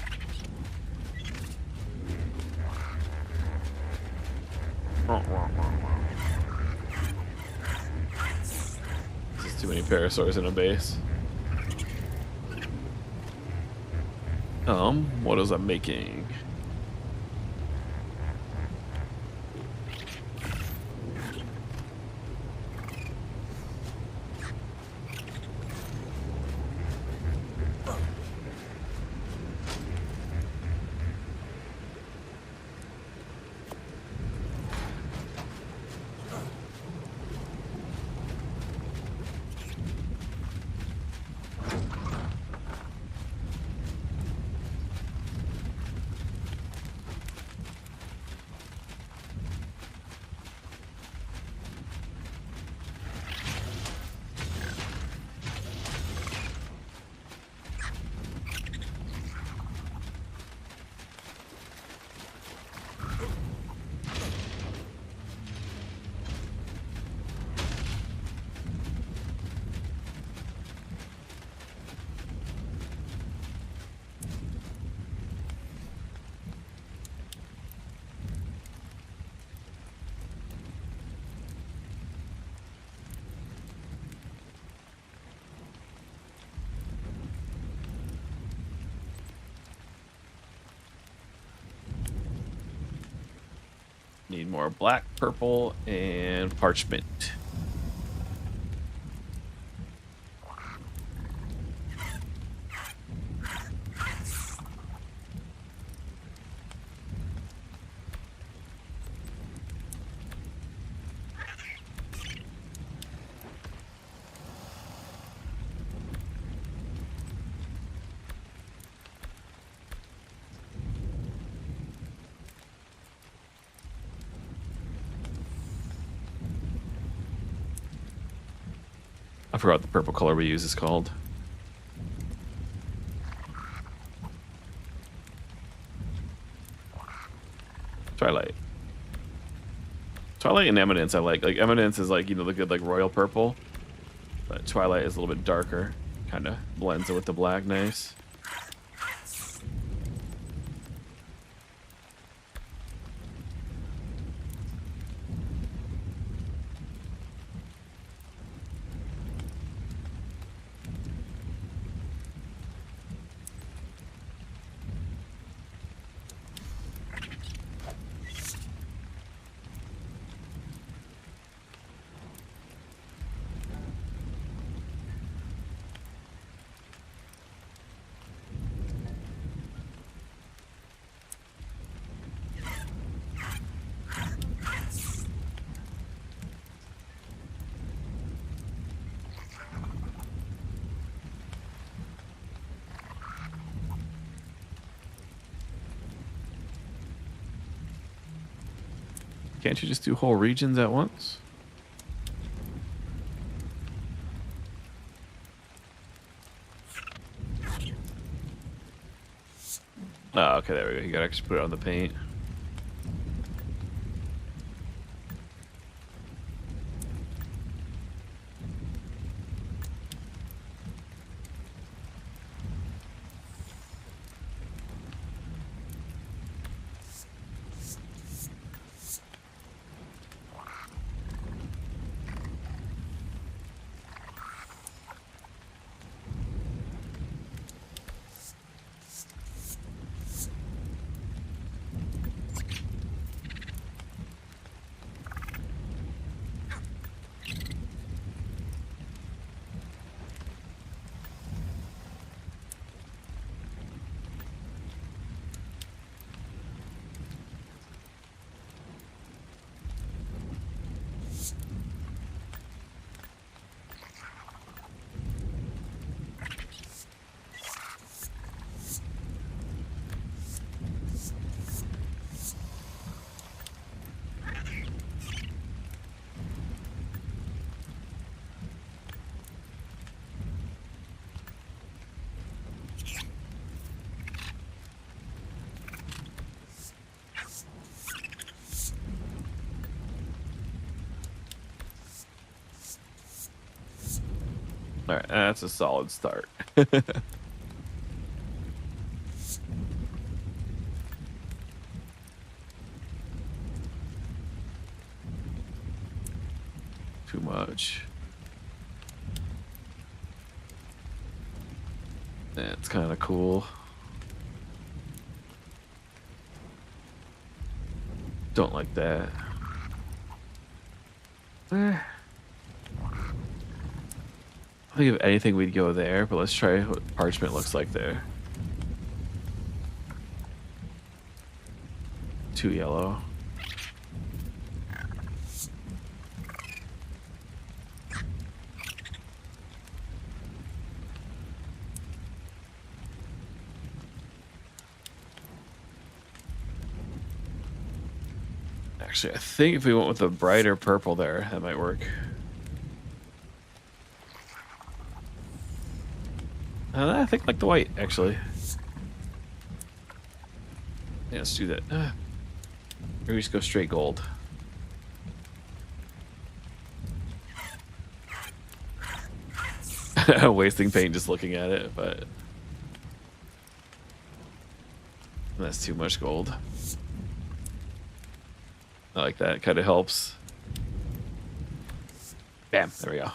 There's too many parasaurs in a base. What is I'm making? Need more black, purple, and parchment. I forgot what the purple color we use is called. Twilight. Twilight and Eminence I like. Like Eminence is like, you know, the good like royal purple. But Twilight is a little bit darker. Kind of blends it with the black nice. Can't you just do whole regions at once? Oh, okay, there we go. You gotta actually put it on the paint. All right, that's a solid start. Too much. That's kind of cool. Don't like that. I think if anything we'd go there, but let's try what parchment looks like there. Too yellow. Actually, I think if we went with a brighter purple there, that might work. I think like the white, actually. Yeah, let's do that. Maybe we just go straight gold. Wasting paint just looking at it, but that's too much gold. I like that. Kind of helps. Bam. There we go.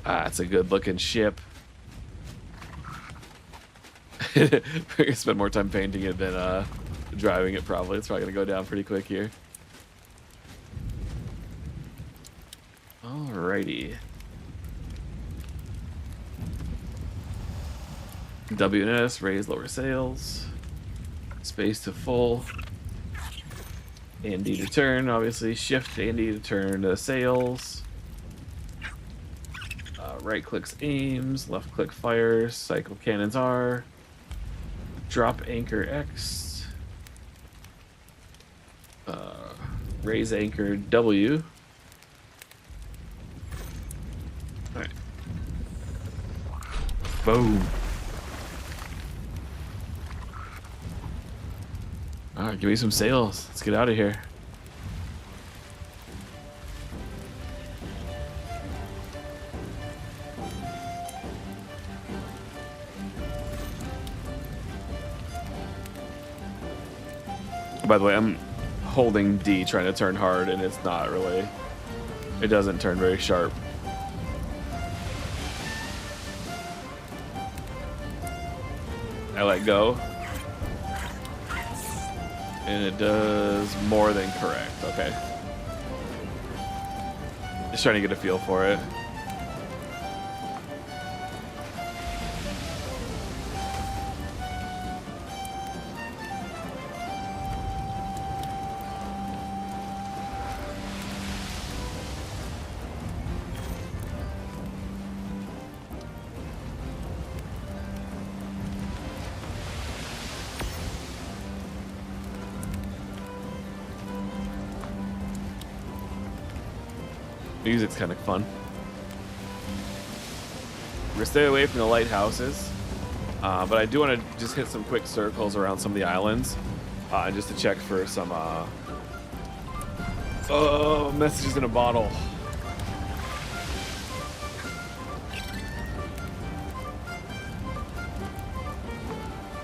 Ah, it's a good looking ship. We're gonna spend more time painting it than driving it probably. It's probably gonna go down pretty quick here. Alrighty. WNS, raise lower sails. Space to full. And D to turn, obviously. Shift and D to turn to sails. Right clicks aims, left click fires, cycle cannons R. Drop anchor X. Raise anchor W. Alright. Boom. Alright, give me some sails. Let's get out of here. By the way, I'm holding D trying to turn hard, and it's not really, it doesn't turn very sharp. I let go, and it does more than correct. Okay. Just trying to get a feel for it. Music's kind of fun. We're gonna stay away from the lighthouses, but I do want to just hit some quick circles around some of the islands, just to check for some messages in a bottle.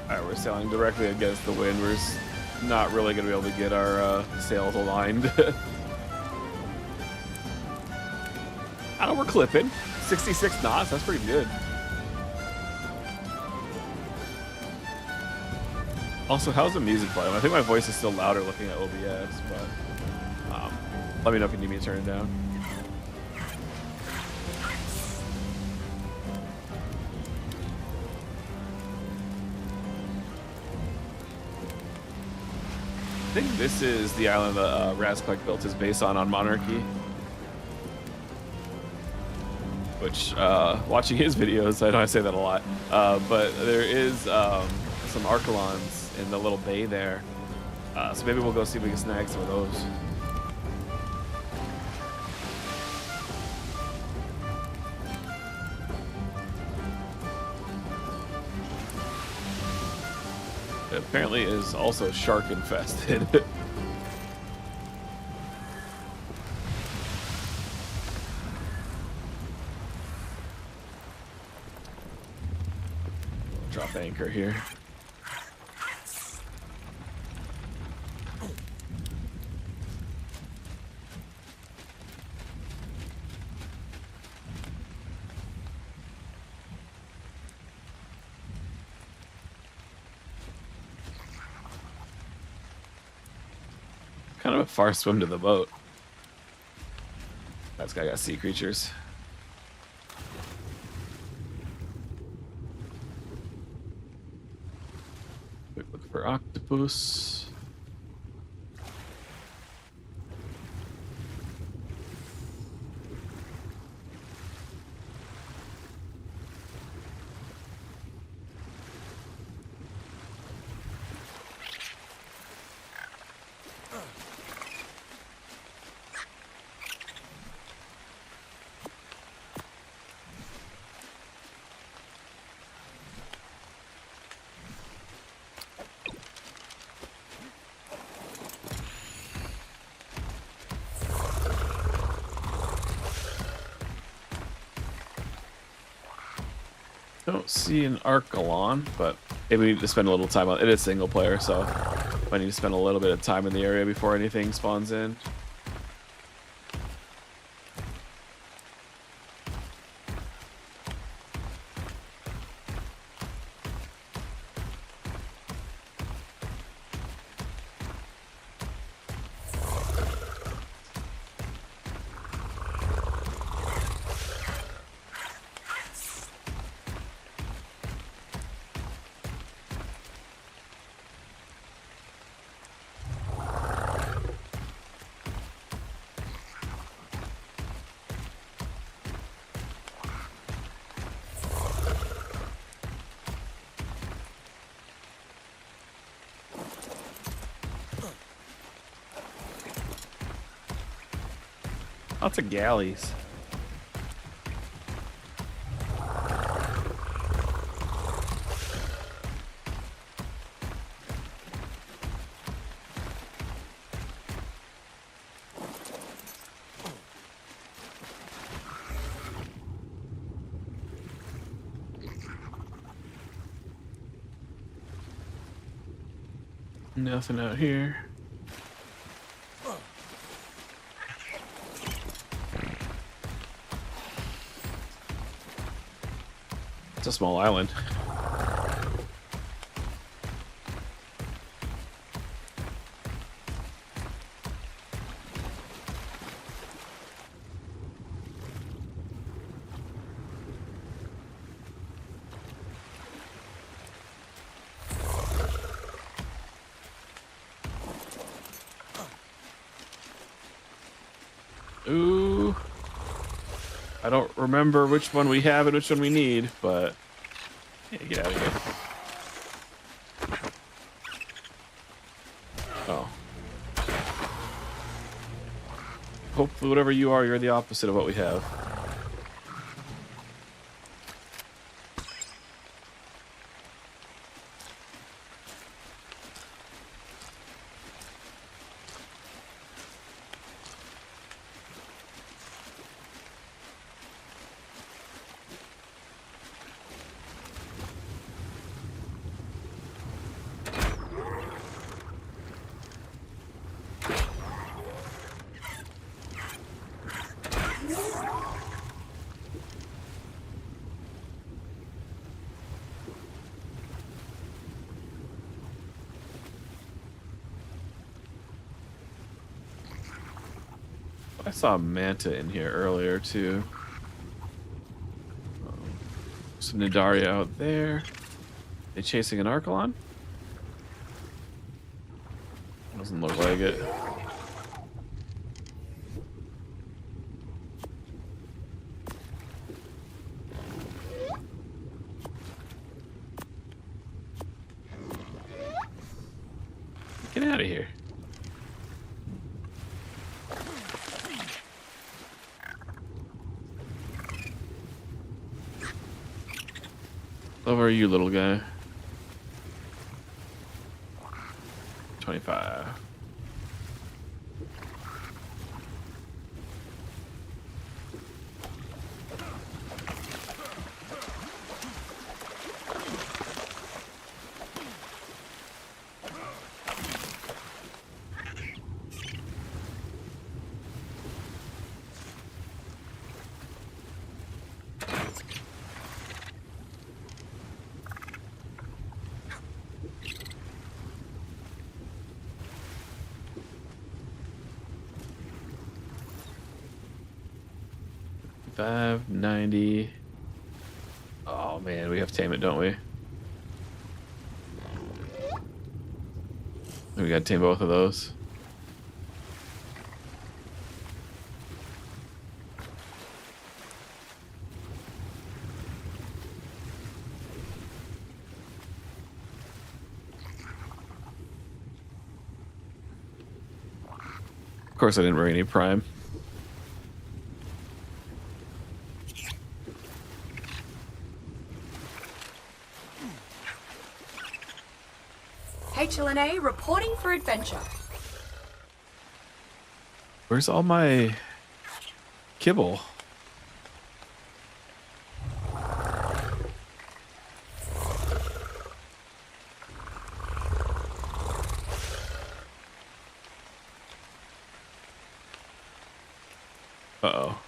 Alright, we're sailing directly against the wind. We're not really gonna be able to get our sails aligned. I know we're clipping 66 knots. That's pretty good. Also, how's the music volume? I think my voice is still louder looking at OBS, but let me know if you need me to turn it down. I think this is the island that Razclec built his base on Monarchy. Which, watching his videos, I know I say that a lot, but there is some Archelons in the little bay there. So maybe we'll go see if we can snag some of those. It apparently is also shark infested. Drop anchor here. Kind of a far swim to the boat. That's guy got sea creatures. Quick look for octopus. Don't see an Archelon, but maybe we need to spend a little time on it. It is single player, so I need to spend a little bit of time in the area before anything spawns in. Lots of galleys. Nothing out here. It's a small island. Ooh. I don't remember which one we have and which one we need, but yeah, get out of here. Oh. Hopefully whatever you are, you're the opposite of what we have. I saw a manta in here earlier too. Some Nidaria out there. They chasing an Archelon? Doesn't look like it. Get out of here. Over you, little guy. 25. $5.90. Oh man, we have to tame it, don't we? We gotta tame both of those. Of course, I didn't bring any prime. HLNA reporting for adventure. Where's all my kibble? Uh-oh.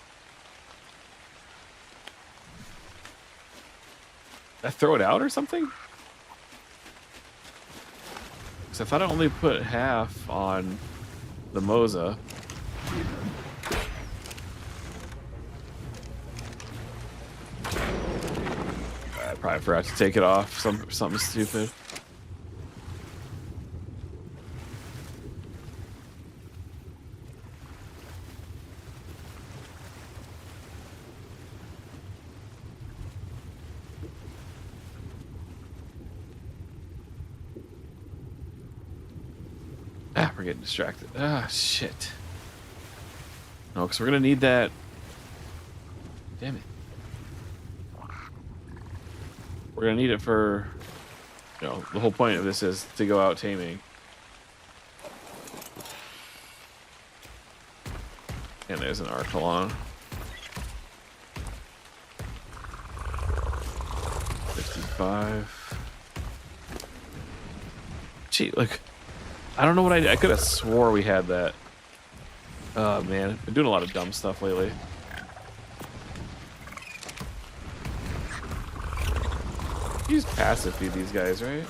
Did I throw it out or something? I thought I only put half on the Mosa. I probably forgot to take it off. Something stupid. Ah, we're getting distracted. Ah, shit. No, because we're going to need that. Damn it. We're going to need it for, you know, the whole point of this is to go out taming. And there's an ARK along. 55. Gee, like, I don't know what I could have swore we had that. Oh man, I've been doing a lot of dumb stuff lately. You just passive feed these guys, right?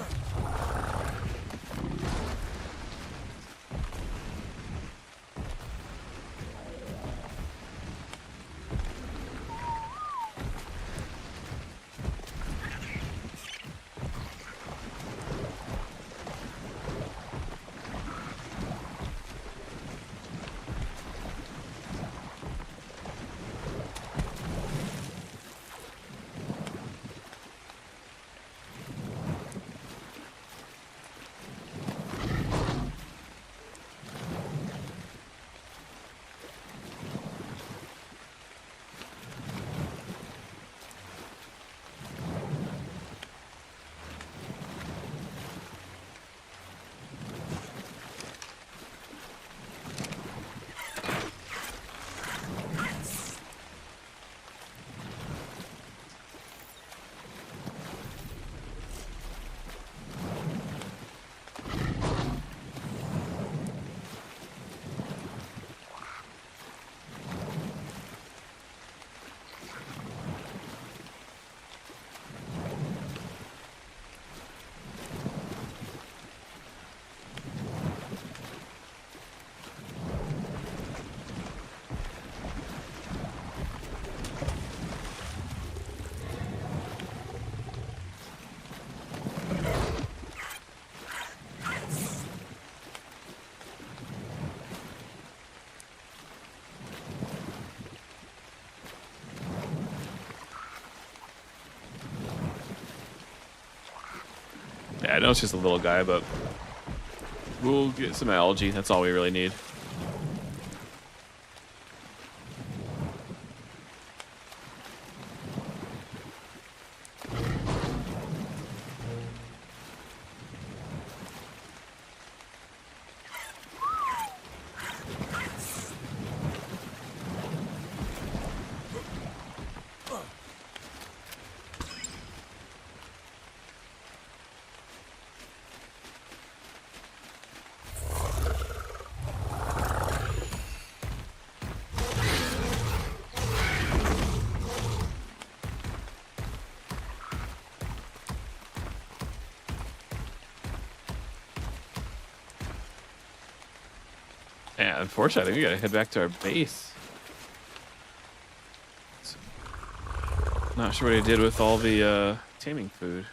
Yeah, I know it's just a little guy, but we'll get some algae. That's all we really need. Yeah, unfortunately, we gotta head back to our base. Not sure what I did with all the taming food.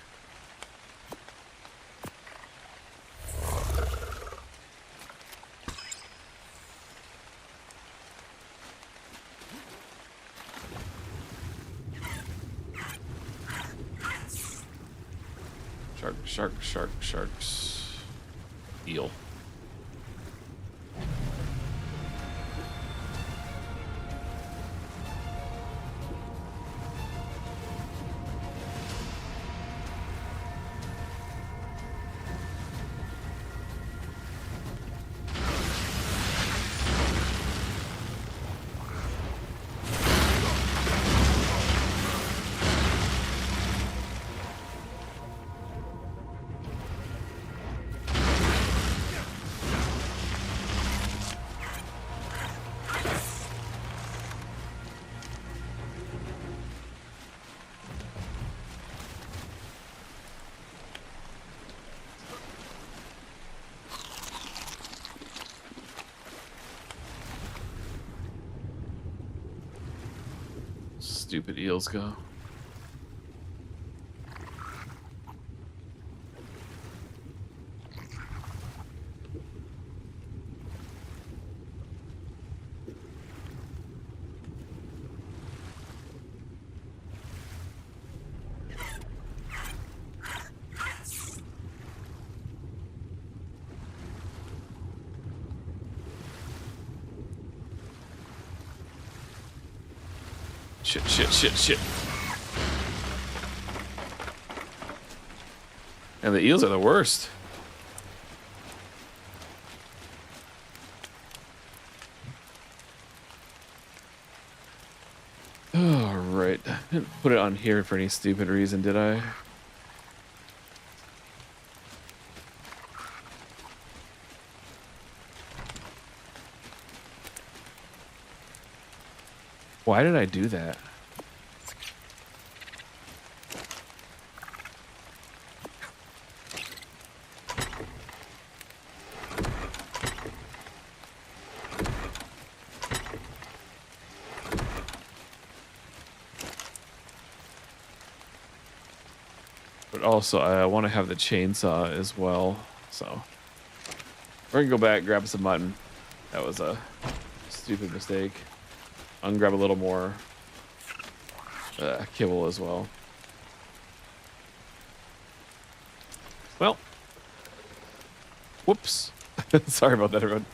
Sharks. Eel. Stupid eels go. Shit. And the eels are the worst. Oh, right. I didn't put it on here for any stupid reason, did I? Why did I do that? But also, I want to have the chainsaw as well, so we're gonna go back, grab some mutton. That was a stupid mistake. I'm gonna grab a little more kibble as well. Well, whoops. Sorry about that, everyone.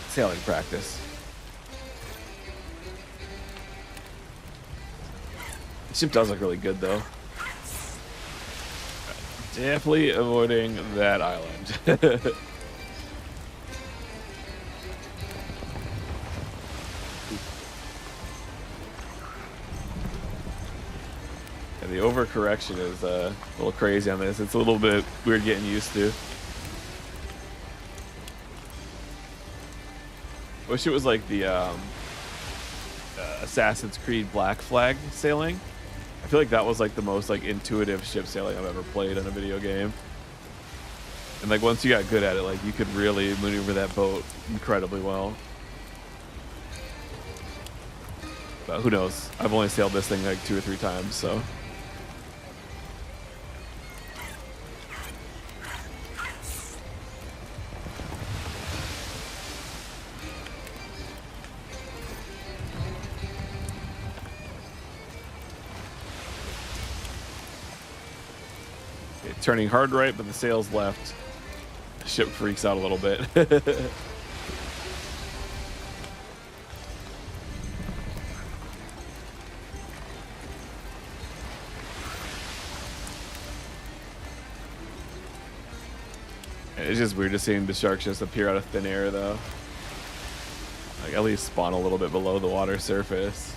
Sailing practice. The ship does look really good, though. Definitely avoiding that island. And the overcorrection is a little crazy on this. It's a little bit weird getting used to. Wish it was like the Assassin's Creed Black Flag sailing. I feel like that was like the most like intuitive ship sailing I've ever played in a video game. And like once you got good at it, like you could really maneuver that boat incredibly well. But who knows? I've only sailed this thing like 2 or 3 times, so. Turning hard right, but the sail's left. The ship freaks out a little bit. It's just weird to seeing the sharks just appear out of thin air, though. Like, at least spawn a little bit below the water surface.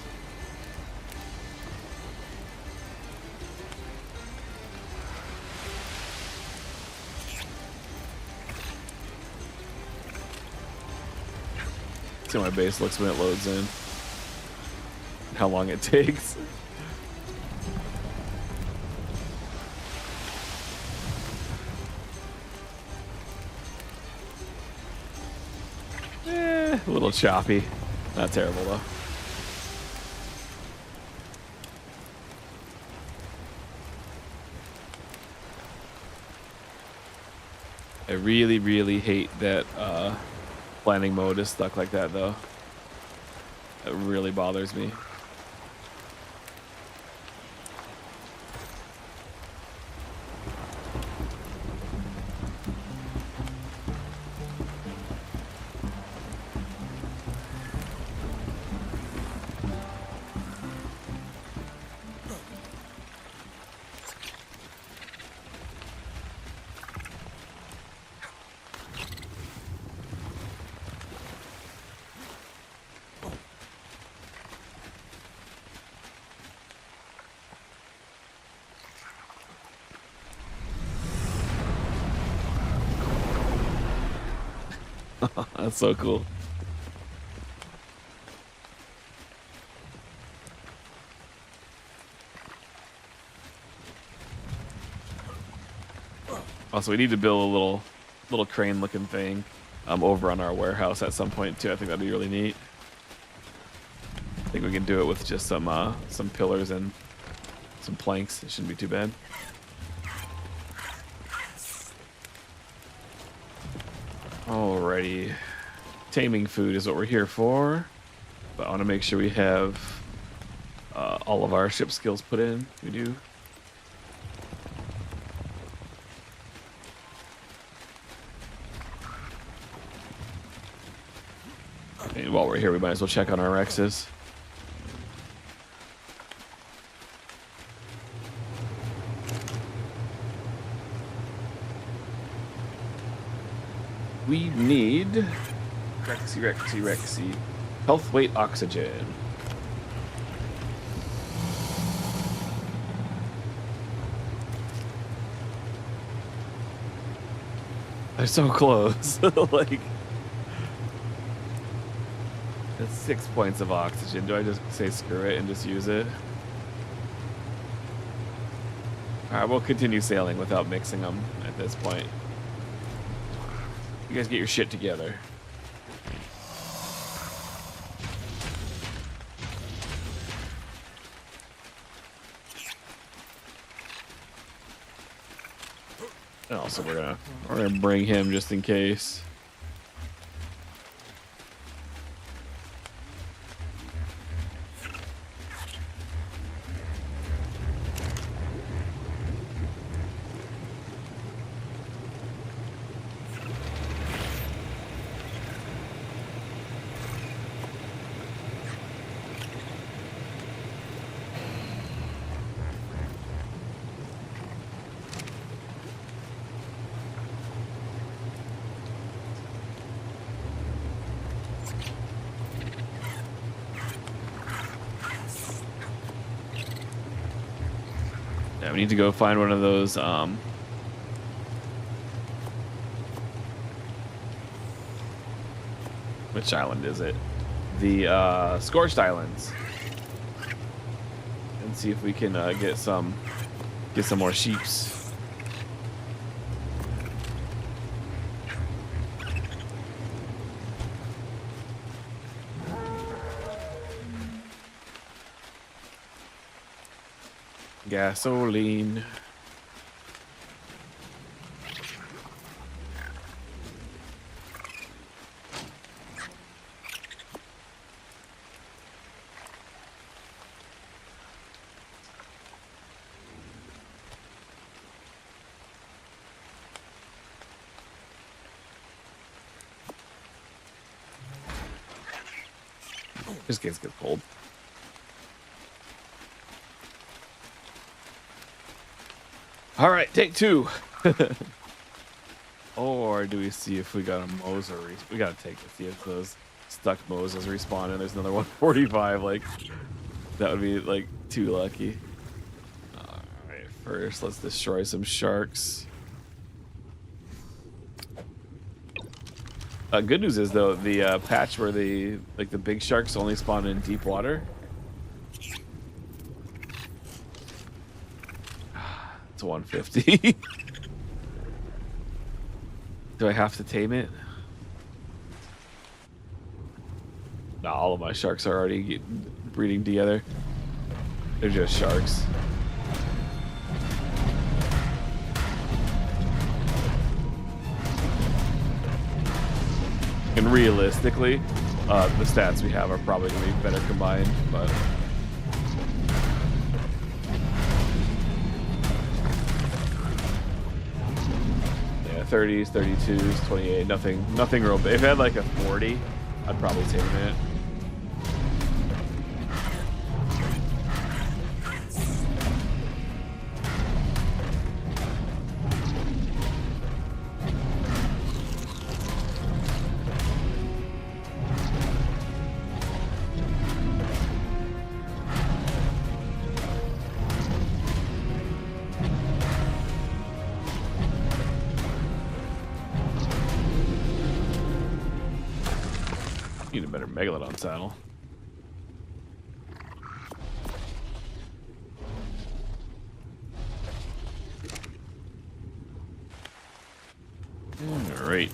See how my base looks when it loads in. How long it takes. A little choppy. Not terrible though. I really, really hate that planning mode is stuck like that though. It really bothers me. That's so cool. Also, we need to build a little crane looking thing over on our warehouse at some point too. I think that'd be really neat. I think we can do it with just some pillars and some planks. It shouldn't be too bad. Alrighty. Taming food is what we're here for. But I want to make sure we have all of our ship skills put in. We do. And while we're here, we might as well check on our Rexes. We need Rexy. Health weight oxygen. They're so close. Like, that's 6 points of oxygen. Do I just say screw it and just use it? Alright, we'll continue sailing without mixing them at this point. You guys get your shit together. And also we're gonna bring him just in case. Yeah, we need to go find one of those which island is it? The Scorched Islands. And see if we can get some more sheeps. Gasoline. This gets cold. All right, take two. Or do we see if we got a Mosa? We gotta take to see if those stuck Mosas respawn and there's another 145. Like, that would be like too lucky. All right, first let's destroy some sharks. Good news is though, the patch where the big sharks only spawn in deep water. It's 150. Do I have to tame it? Nah, all of my sharks are already breeding together. They're just sharks. And realistically, the stats we have are probably going to be better combined, but... yeah, 30s, 32s, 28, nothing real big. If I had like a 40, I'd probably take a minute. Need a better Megalodon saddle. All right.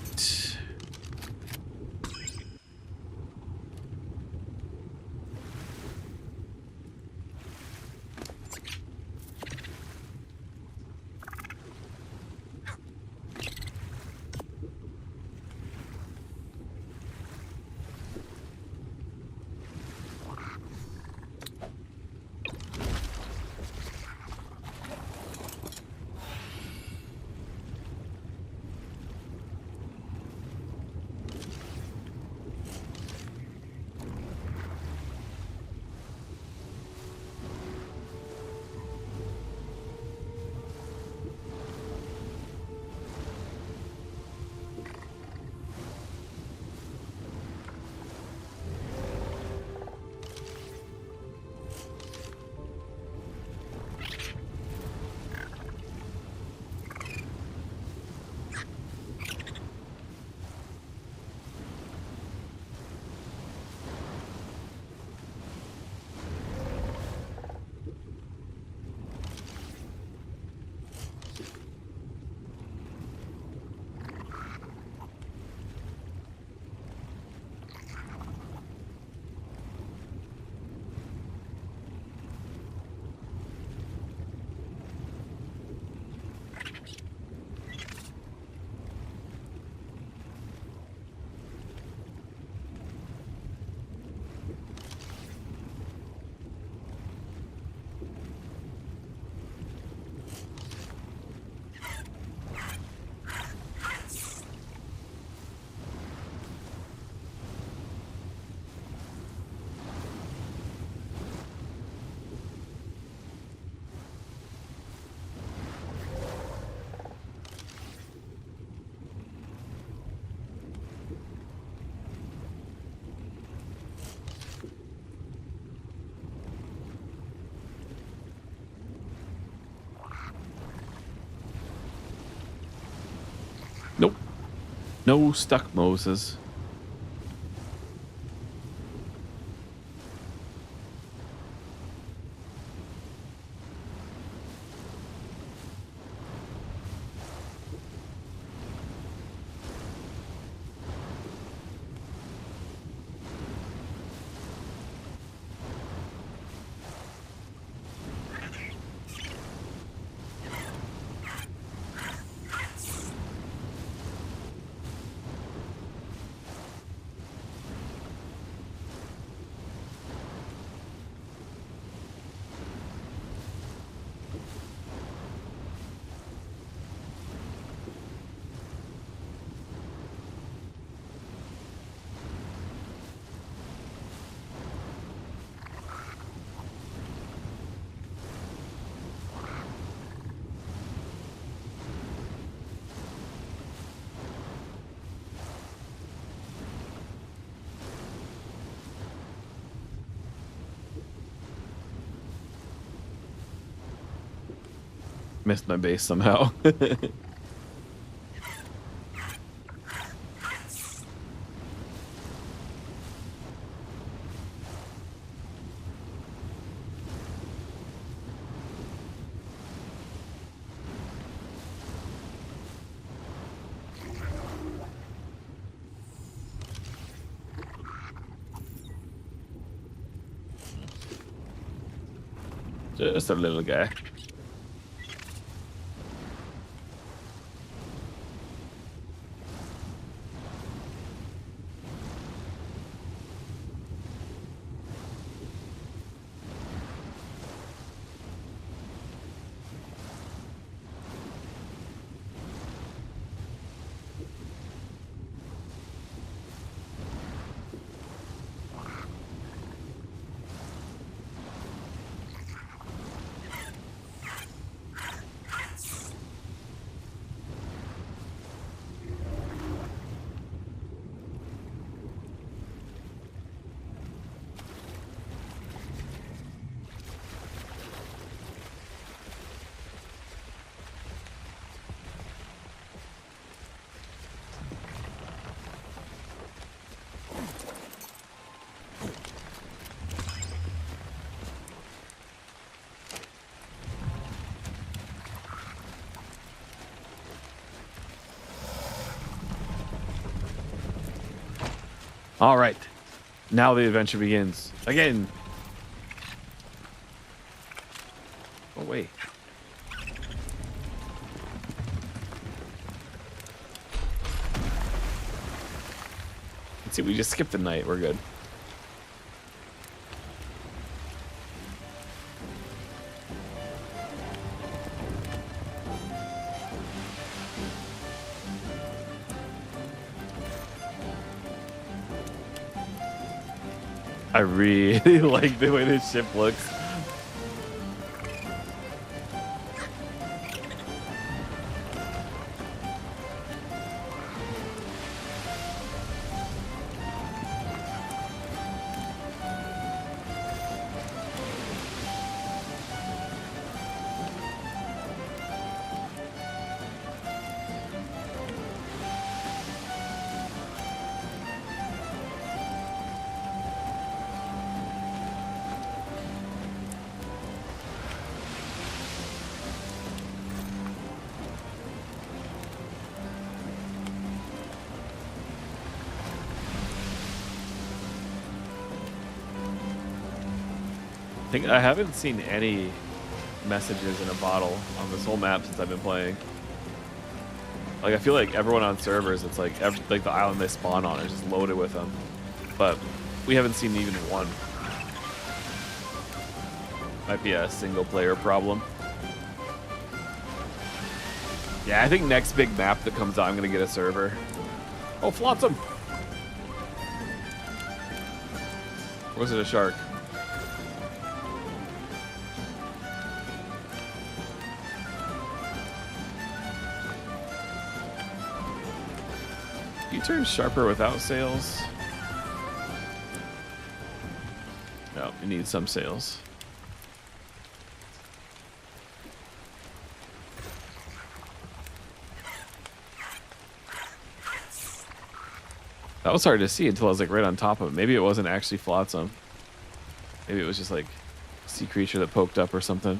Nope. No stuck Moses. Missed my base somehow. Just a little guy. All right, now the adventure begins again. Oh wait. Let's see, we just skipped the night. We're good. I really like the way this ship looks. I haven't seen any messages in a bottle on this whole map since I've been playing. Like, I feel like everyone on servers, it's like like the island they spawn on is just loaded with them, but we haven't seen even one. Might be a single player problem. Yeah, I think next big map that comes out, I'm gonna get a server. Oh, Flotsam! Or was it a shark? You turn sharper without sails? No, you need some sails. That was hard to see until I was like right on top of it. Maybe it wasn't actually Flotsam. Maybe it was just like a sea creature that poked up or something.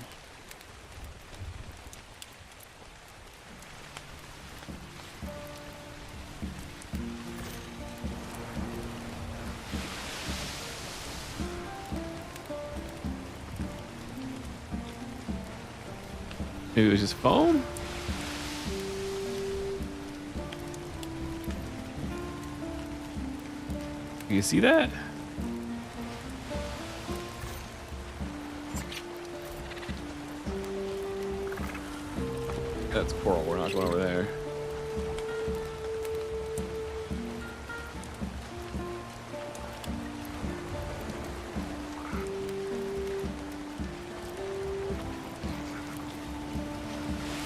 Maybe it was just foam? You see that? That's coral. We're not going over there.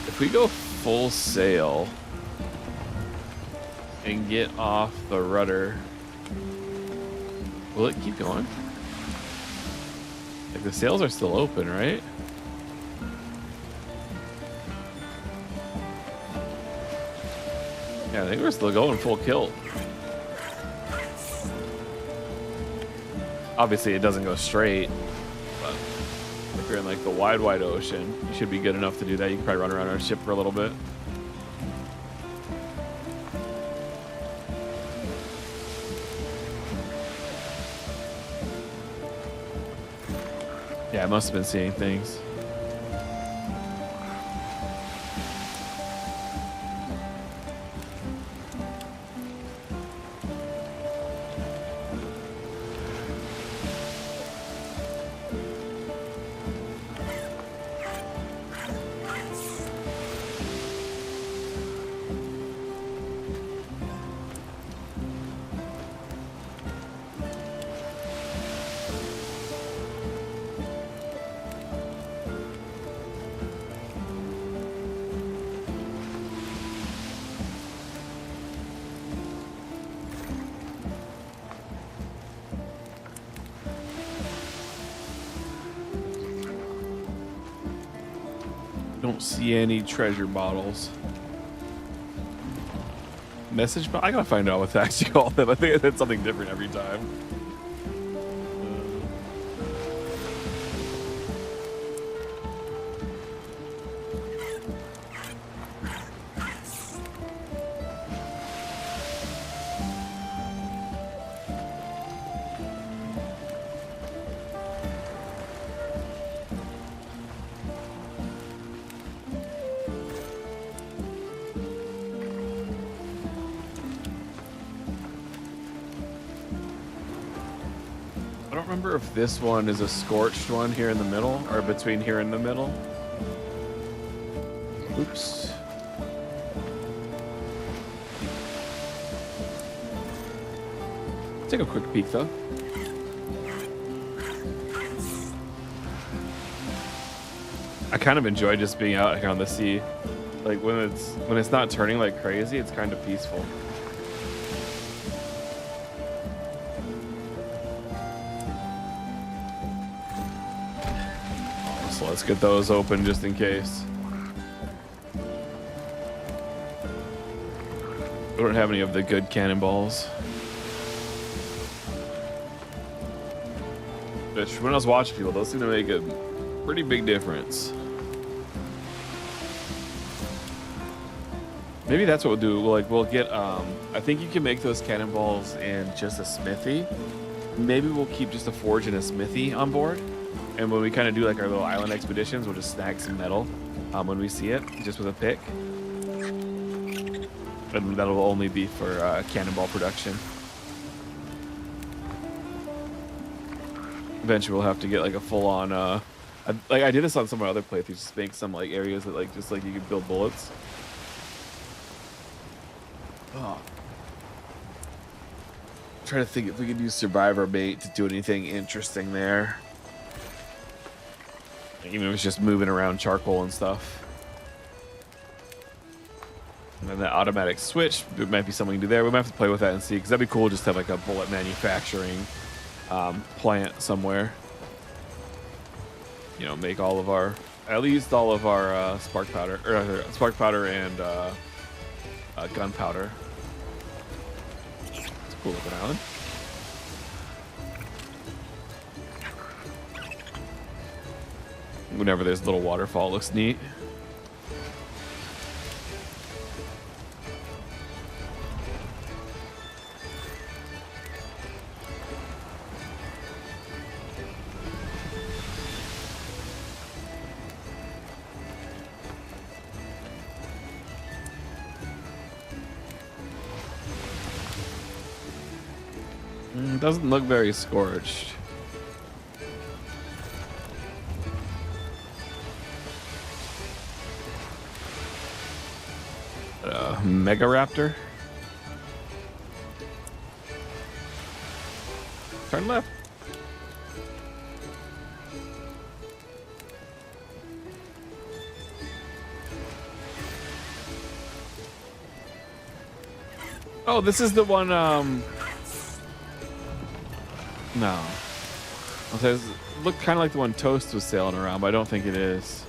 If we go full sail and get off the rudder, will it keep going? Like, the sails are still open, right? Yeah, I think we're still going full kilt. Obviously, it doesn't go straight, but if you're in like the wide ocean, you should be good enough to do that. You can probably run around our ship for a little bit. Yeah, I must have been seeing things. Don't see any treasure bottles. Message, but I gotta find out what to actually call them. I think it's something different every time. I don't remember if this one is a scorched one here in the middle or between here and the middle. Oops. Take a quick peek though. I kind of enjoy just being out here on the sea. Like when it's not turning like crazy, it's kind of peaceful. So let's get those open just in case. We don't have any of the good cannonballs. Which when I was watching people, those seem to make a pretty big difference. Maybe that's what we'll do. We'll get, I think you can make those cannonballs in just a smithy. Maybe we'll keep just a forge and a smithy on board. And when we kind of do like our little island expeditions, we'll just snag some metal when we see it, just with a pick. And that'll only be for cannonball production. Eventually we'll have to get like a full-on, I did this on some of my other playthroughs, just make some like areas that like, just like you could build bullets. Oh. I'm trying to think if we could use survivor bait to do anything interesting there. Even if it's just moving around charcoal and stuff. And then that automatic switch, it might be something to do there. We might have to play with that and see, because that'd be cool just to have like a bullet manufacturing plant somewhere. You know, make all of our, at least all of our spark powder and gunpowder. It's a cool looking island. Whenever there's a little waterfall, it looks neat. Doesn't look very scorched. Mega Raptor. Turn left. Oh, this is the one, no. It says, look kind of like the one Toast was sailing around, but I don't think it is.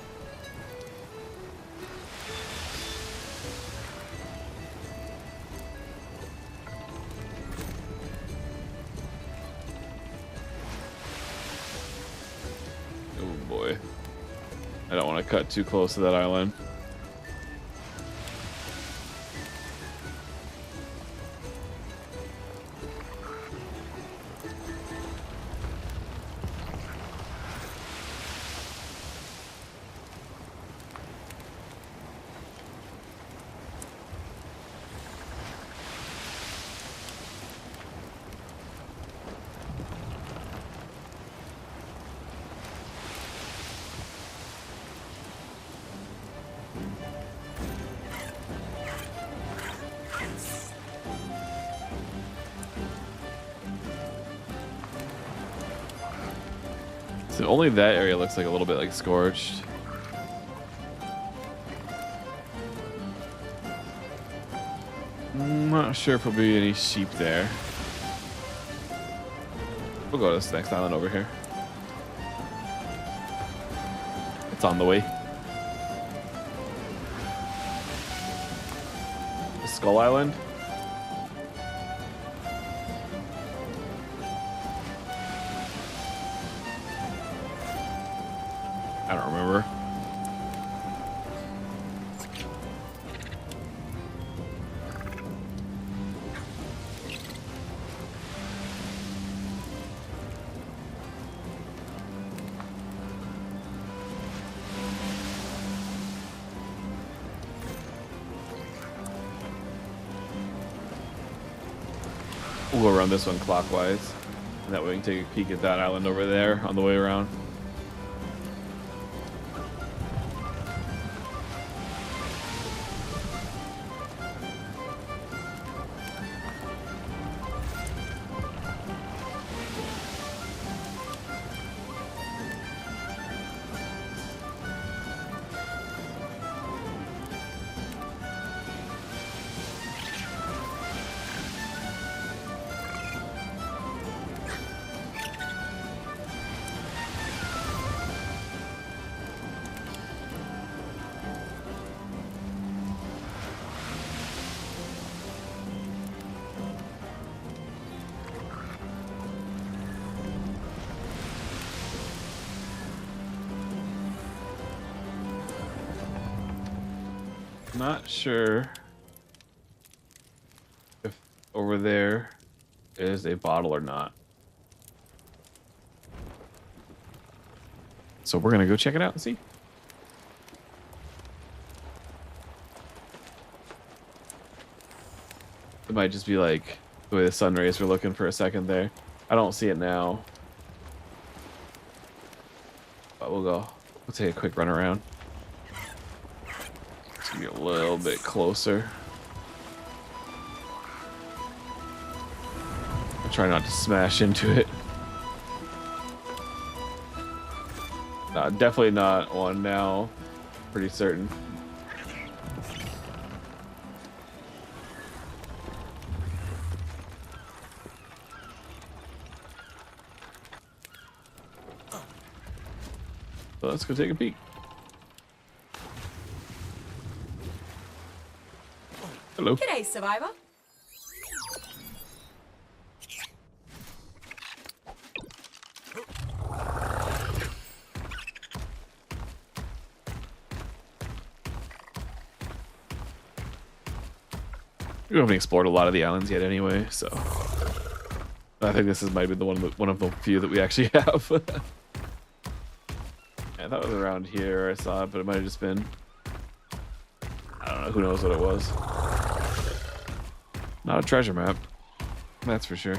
Oh boy. I don't want to cut too close to that island. So only that area looks like a little bit like scorched. I'm not sure if there'll be any sheep there. We'll go to this next island over here. It's on the way. The Skull Island. I don't remember. We'll go around this one clockwise. And that way we can take a peek at that island over there on the way around. Not sure if over there is a bottle or not. So we're gonna go check it out and see. It might just be like the way the sun rays were looking for a second there. I don't see it now. But we'll take a quick run around. Get a little bit closer. I'll try not to smash into it. No, definitely not one now. Pretty certain. So let's go take a peek. Hello. G'day, survivor. We haven't explored a lot of the islands yet anyway, so I think this might be one of the few that we actually have. I thought it was around here. I saw it, but it might have just been, I don't know, who knows what it was. Not a treasure map, that's for sure.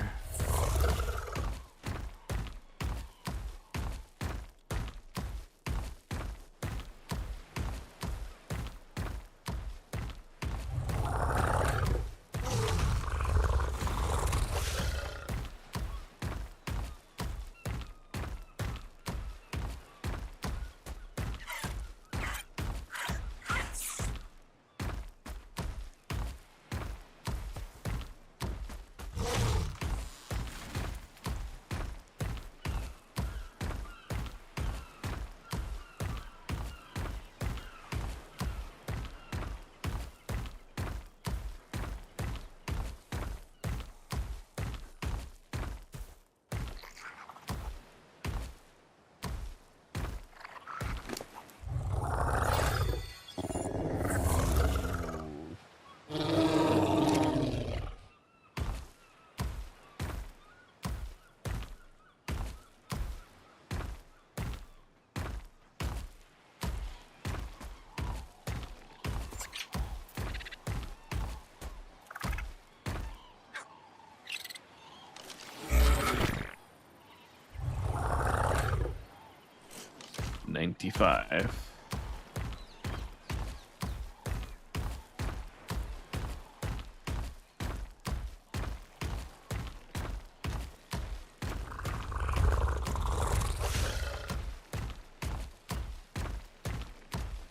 $95.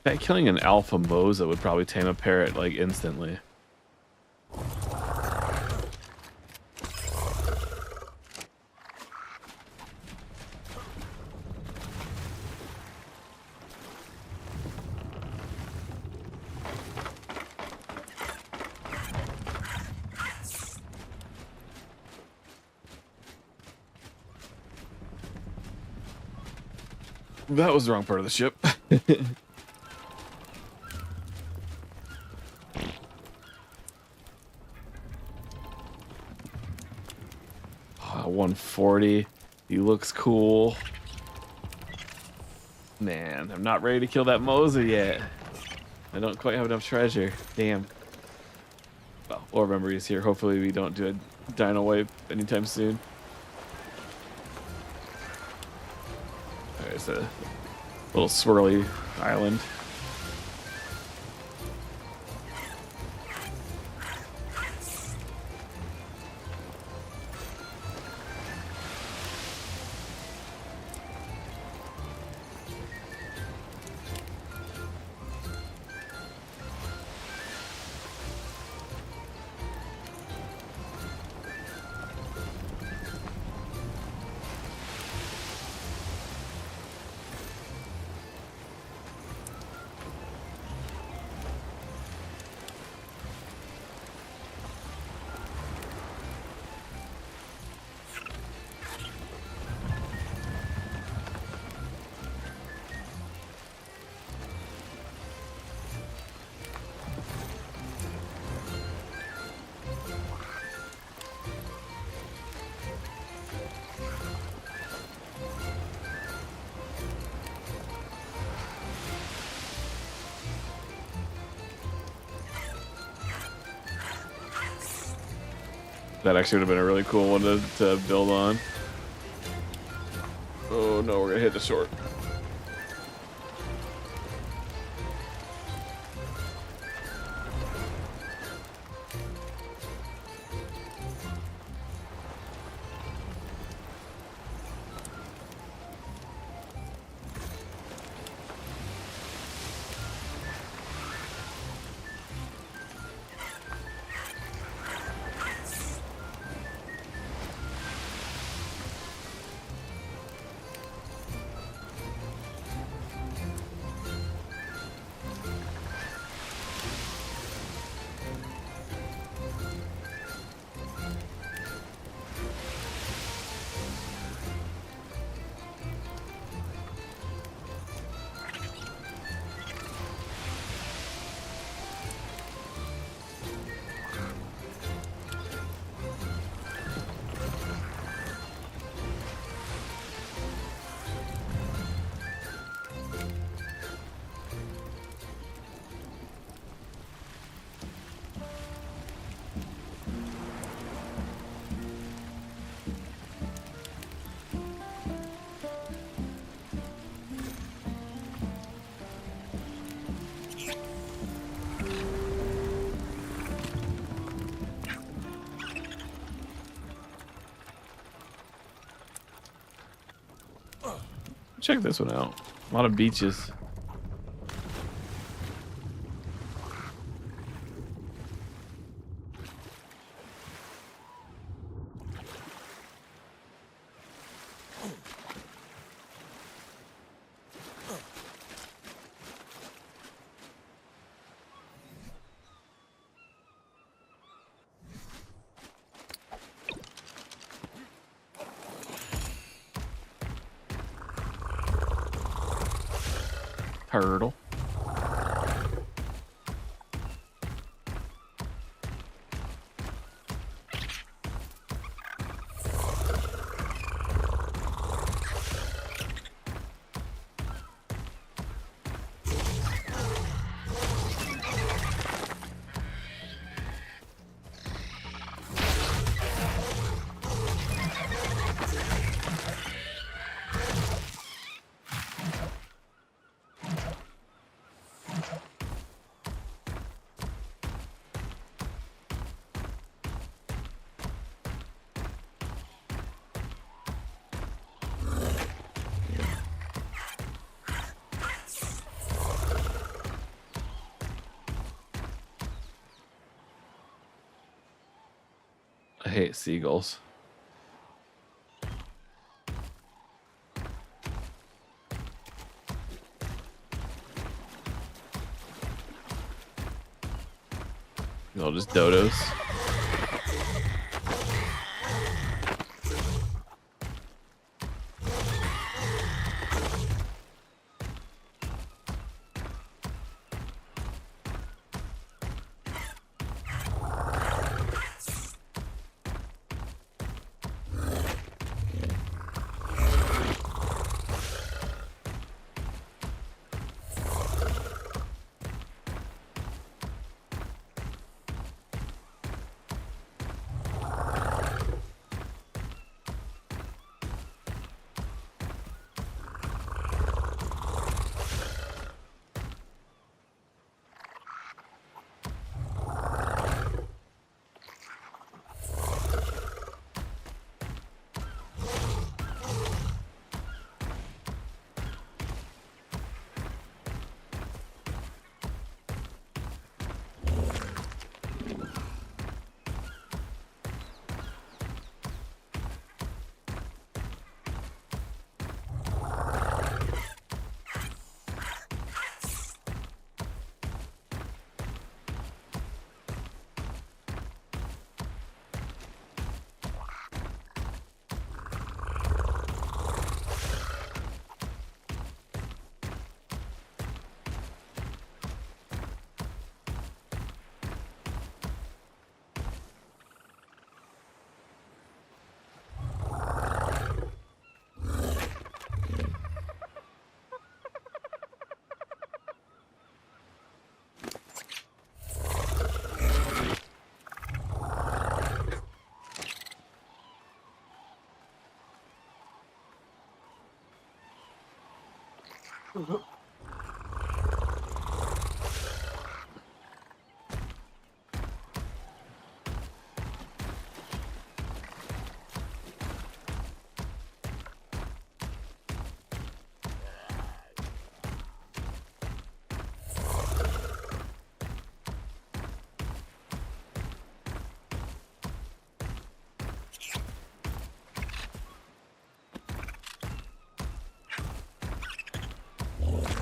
That killing an alpha Mosa would probably tame a parrot like instantly. That was the wrong part of the ship. 140. He looks cool. Man, I'm not ready to kill that Mosa yet. I don't quite have enough treasure. Damn. Well, we'll remember he's here. Hopefully we don't do a dino wipe anytime soon. There's a little swirly island. That actually would have been a really cool one to build on. Oh no, we're gonna hit the short. Check this one out. A lot of beaches. Turtle. hate seagulls. No, just dodos.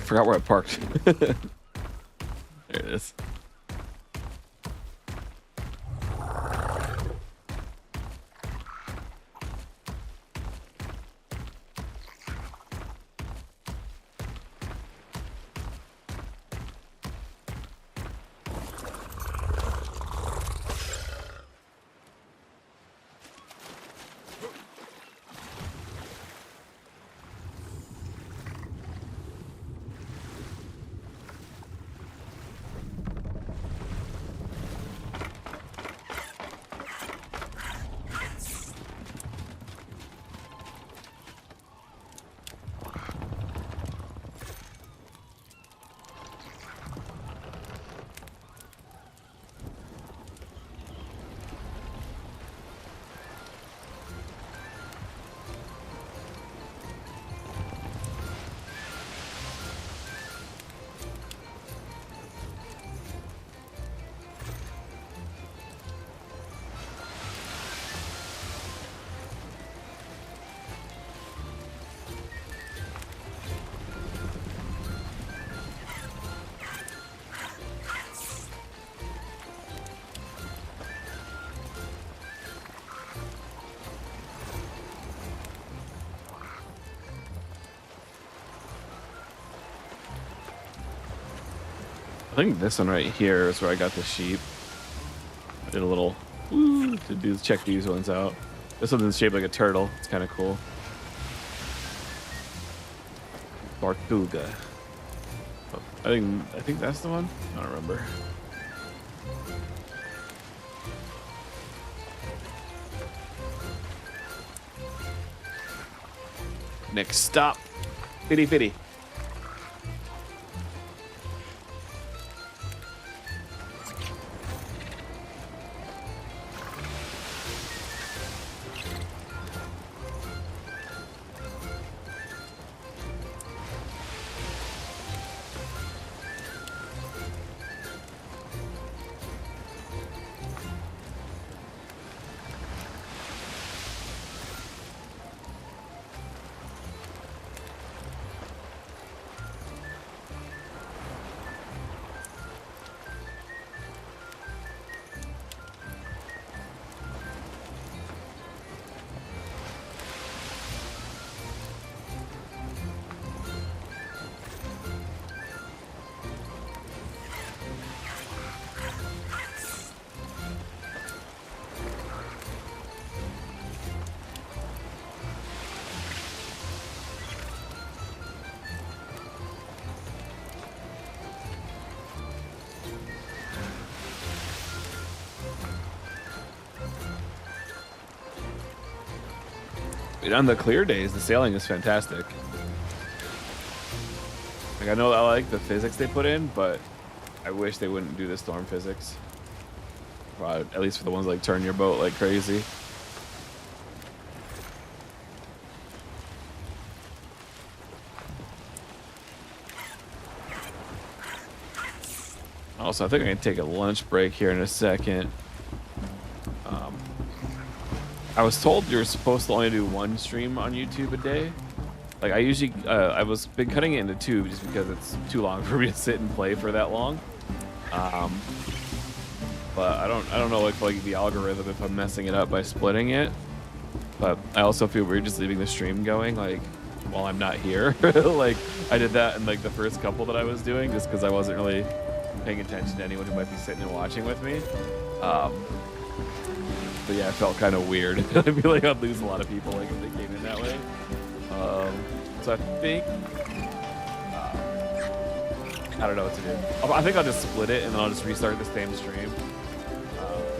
Forgot where I parked. There it is. I think this one right here is where I got the sheep. I did a little check these ones out. This one's shaped like a turtle. It's kind of cool. Bartuga. Oh, I think that's the one. I don't remember. Next stop, Fitty Fitty. And on the clear days, the sailing is fantastic. Like, I know I like the physics they put in, but I wish they wouldn't do the storm physics. Well, at least for the ones like turn your boat like crazy. Also, I think I can take a lunch break here in a second. I was told you're supposed to only do one stream on YouTube a day. Like I usually, I was been cutting it into two just because it's too long for me to sit and play for that long. But I don't know like the algorithm if I'm messing it up by splitting it. But I also feel weird just leaving the stream going like while I'm not here. Like I did that in like the first couple that I was doing just because I wasn't really paying attention to anyone who might be sitting and watching with me. But yeah, it felt kind of weird. I feel like I'd lose a lot of people like if they came in that way. So I think I don't know what to do. I think I'll just split it and then I'll just restart the same stream.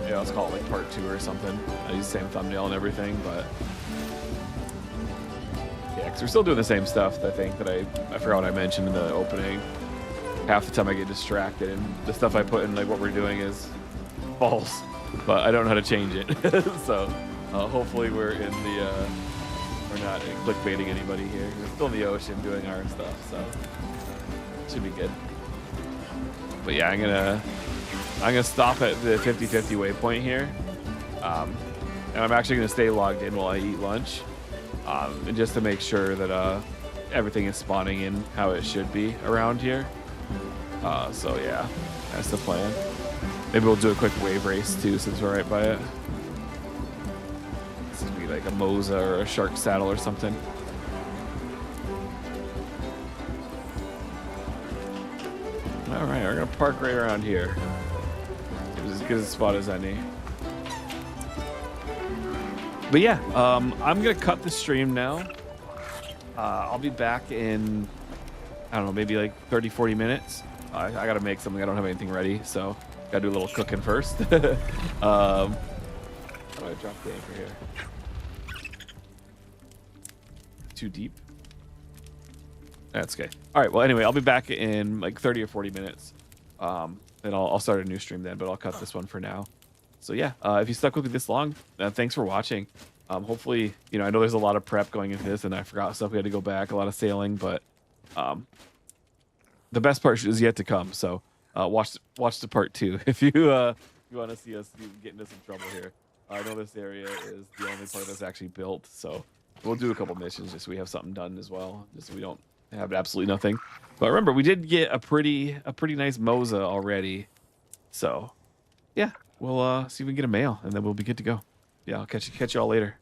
Yeah, let's call it like part 2 or something. I use the same thumbnail and everything, but yeah, because we're still doing the same stuff. I think that I forgot what I mentioned in the opening. Half the time I get distracted and the stuff I put in like what we're doing is false, but I don't know how to change it. So hopefully we're in the we're not clickbaiting anybody here. We're still in the ocean doing our stuff, so it should be good. But yeah, I'm gonna stop at the 50-50 waypoint here, and I'm actually gonna stay logged in while I eat lunch, and just to make sure that everything is spawning in how it should be around here. So yeah, that's the plan. Maybe we'll do a quick wave race too, since we're right by it. This could be like a Mosa or a shark saddle or something. All right, we're gonna park right around here. It was as good a spot as any. But yeah, I'm gonna cut the stream now. I'll be back in, I don't know, maybe like 30-40 minutes. I gotta make something. I don't have anything ready, so gotta do a little cooking first. How do I drop the anchor here? Too deep? That's okay. All right, well, anyway, I'll be back in like 30 or 40 minutes. And I'll start a new stream then, but I'll cut this one for now. So yeah, if you stuck with me this long, thanks for watching. Hopefully, you know, I know there's a lot of prep going into this and I forgot stuff. We had to go back, a lot of sailing, but the best part is yet to come. So watch the part 2 if you want to see us get into some trouble here. I know this area is the only part that's actually built, so we'll do a couple missions just so we have something done as well, just so we don't have absolutely nothing. But remember, we did get a pretty nice Mosa already, so yeah, we'll see if we can get a male and then we'll be good to go. Yeah, I'll catch you all later.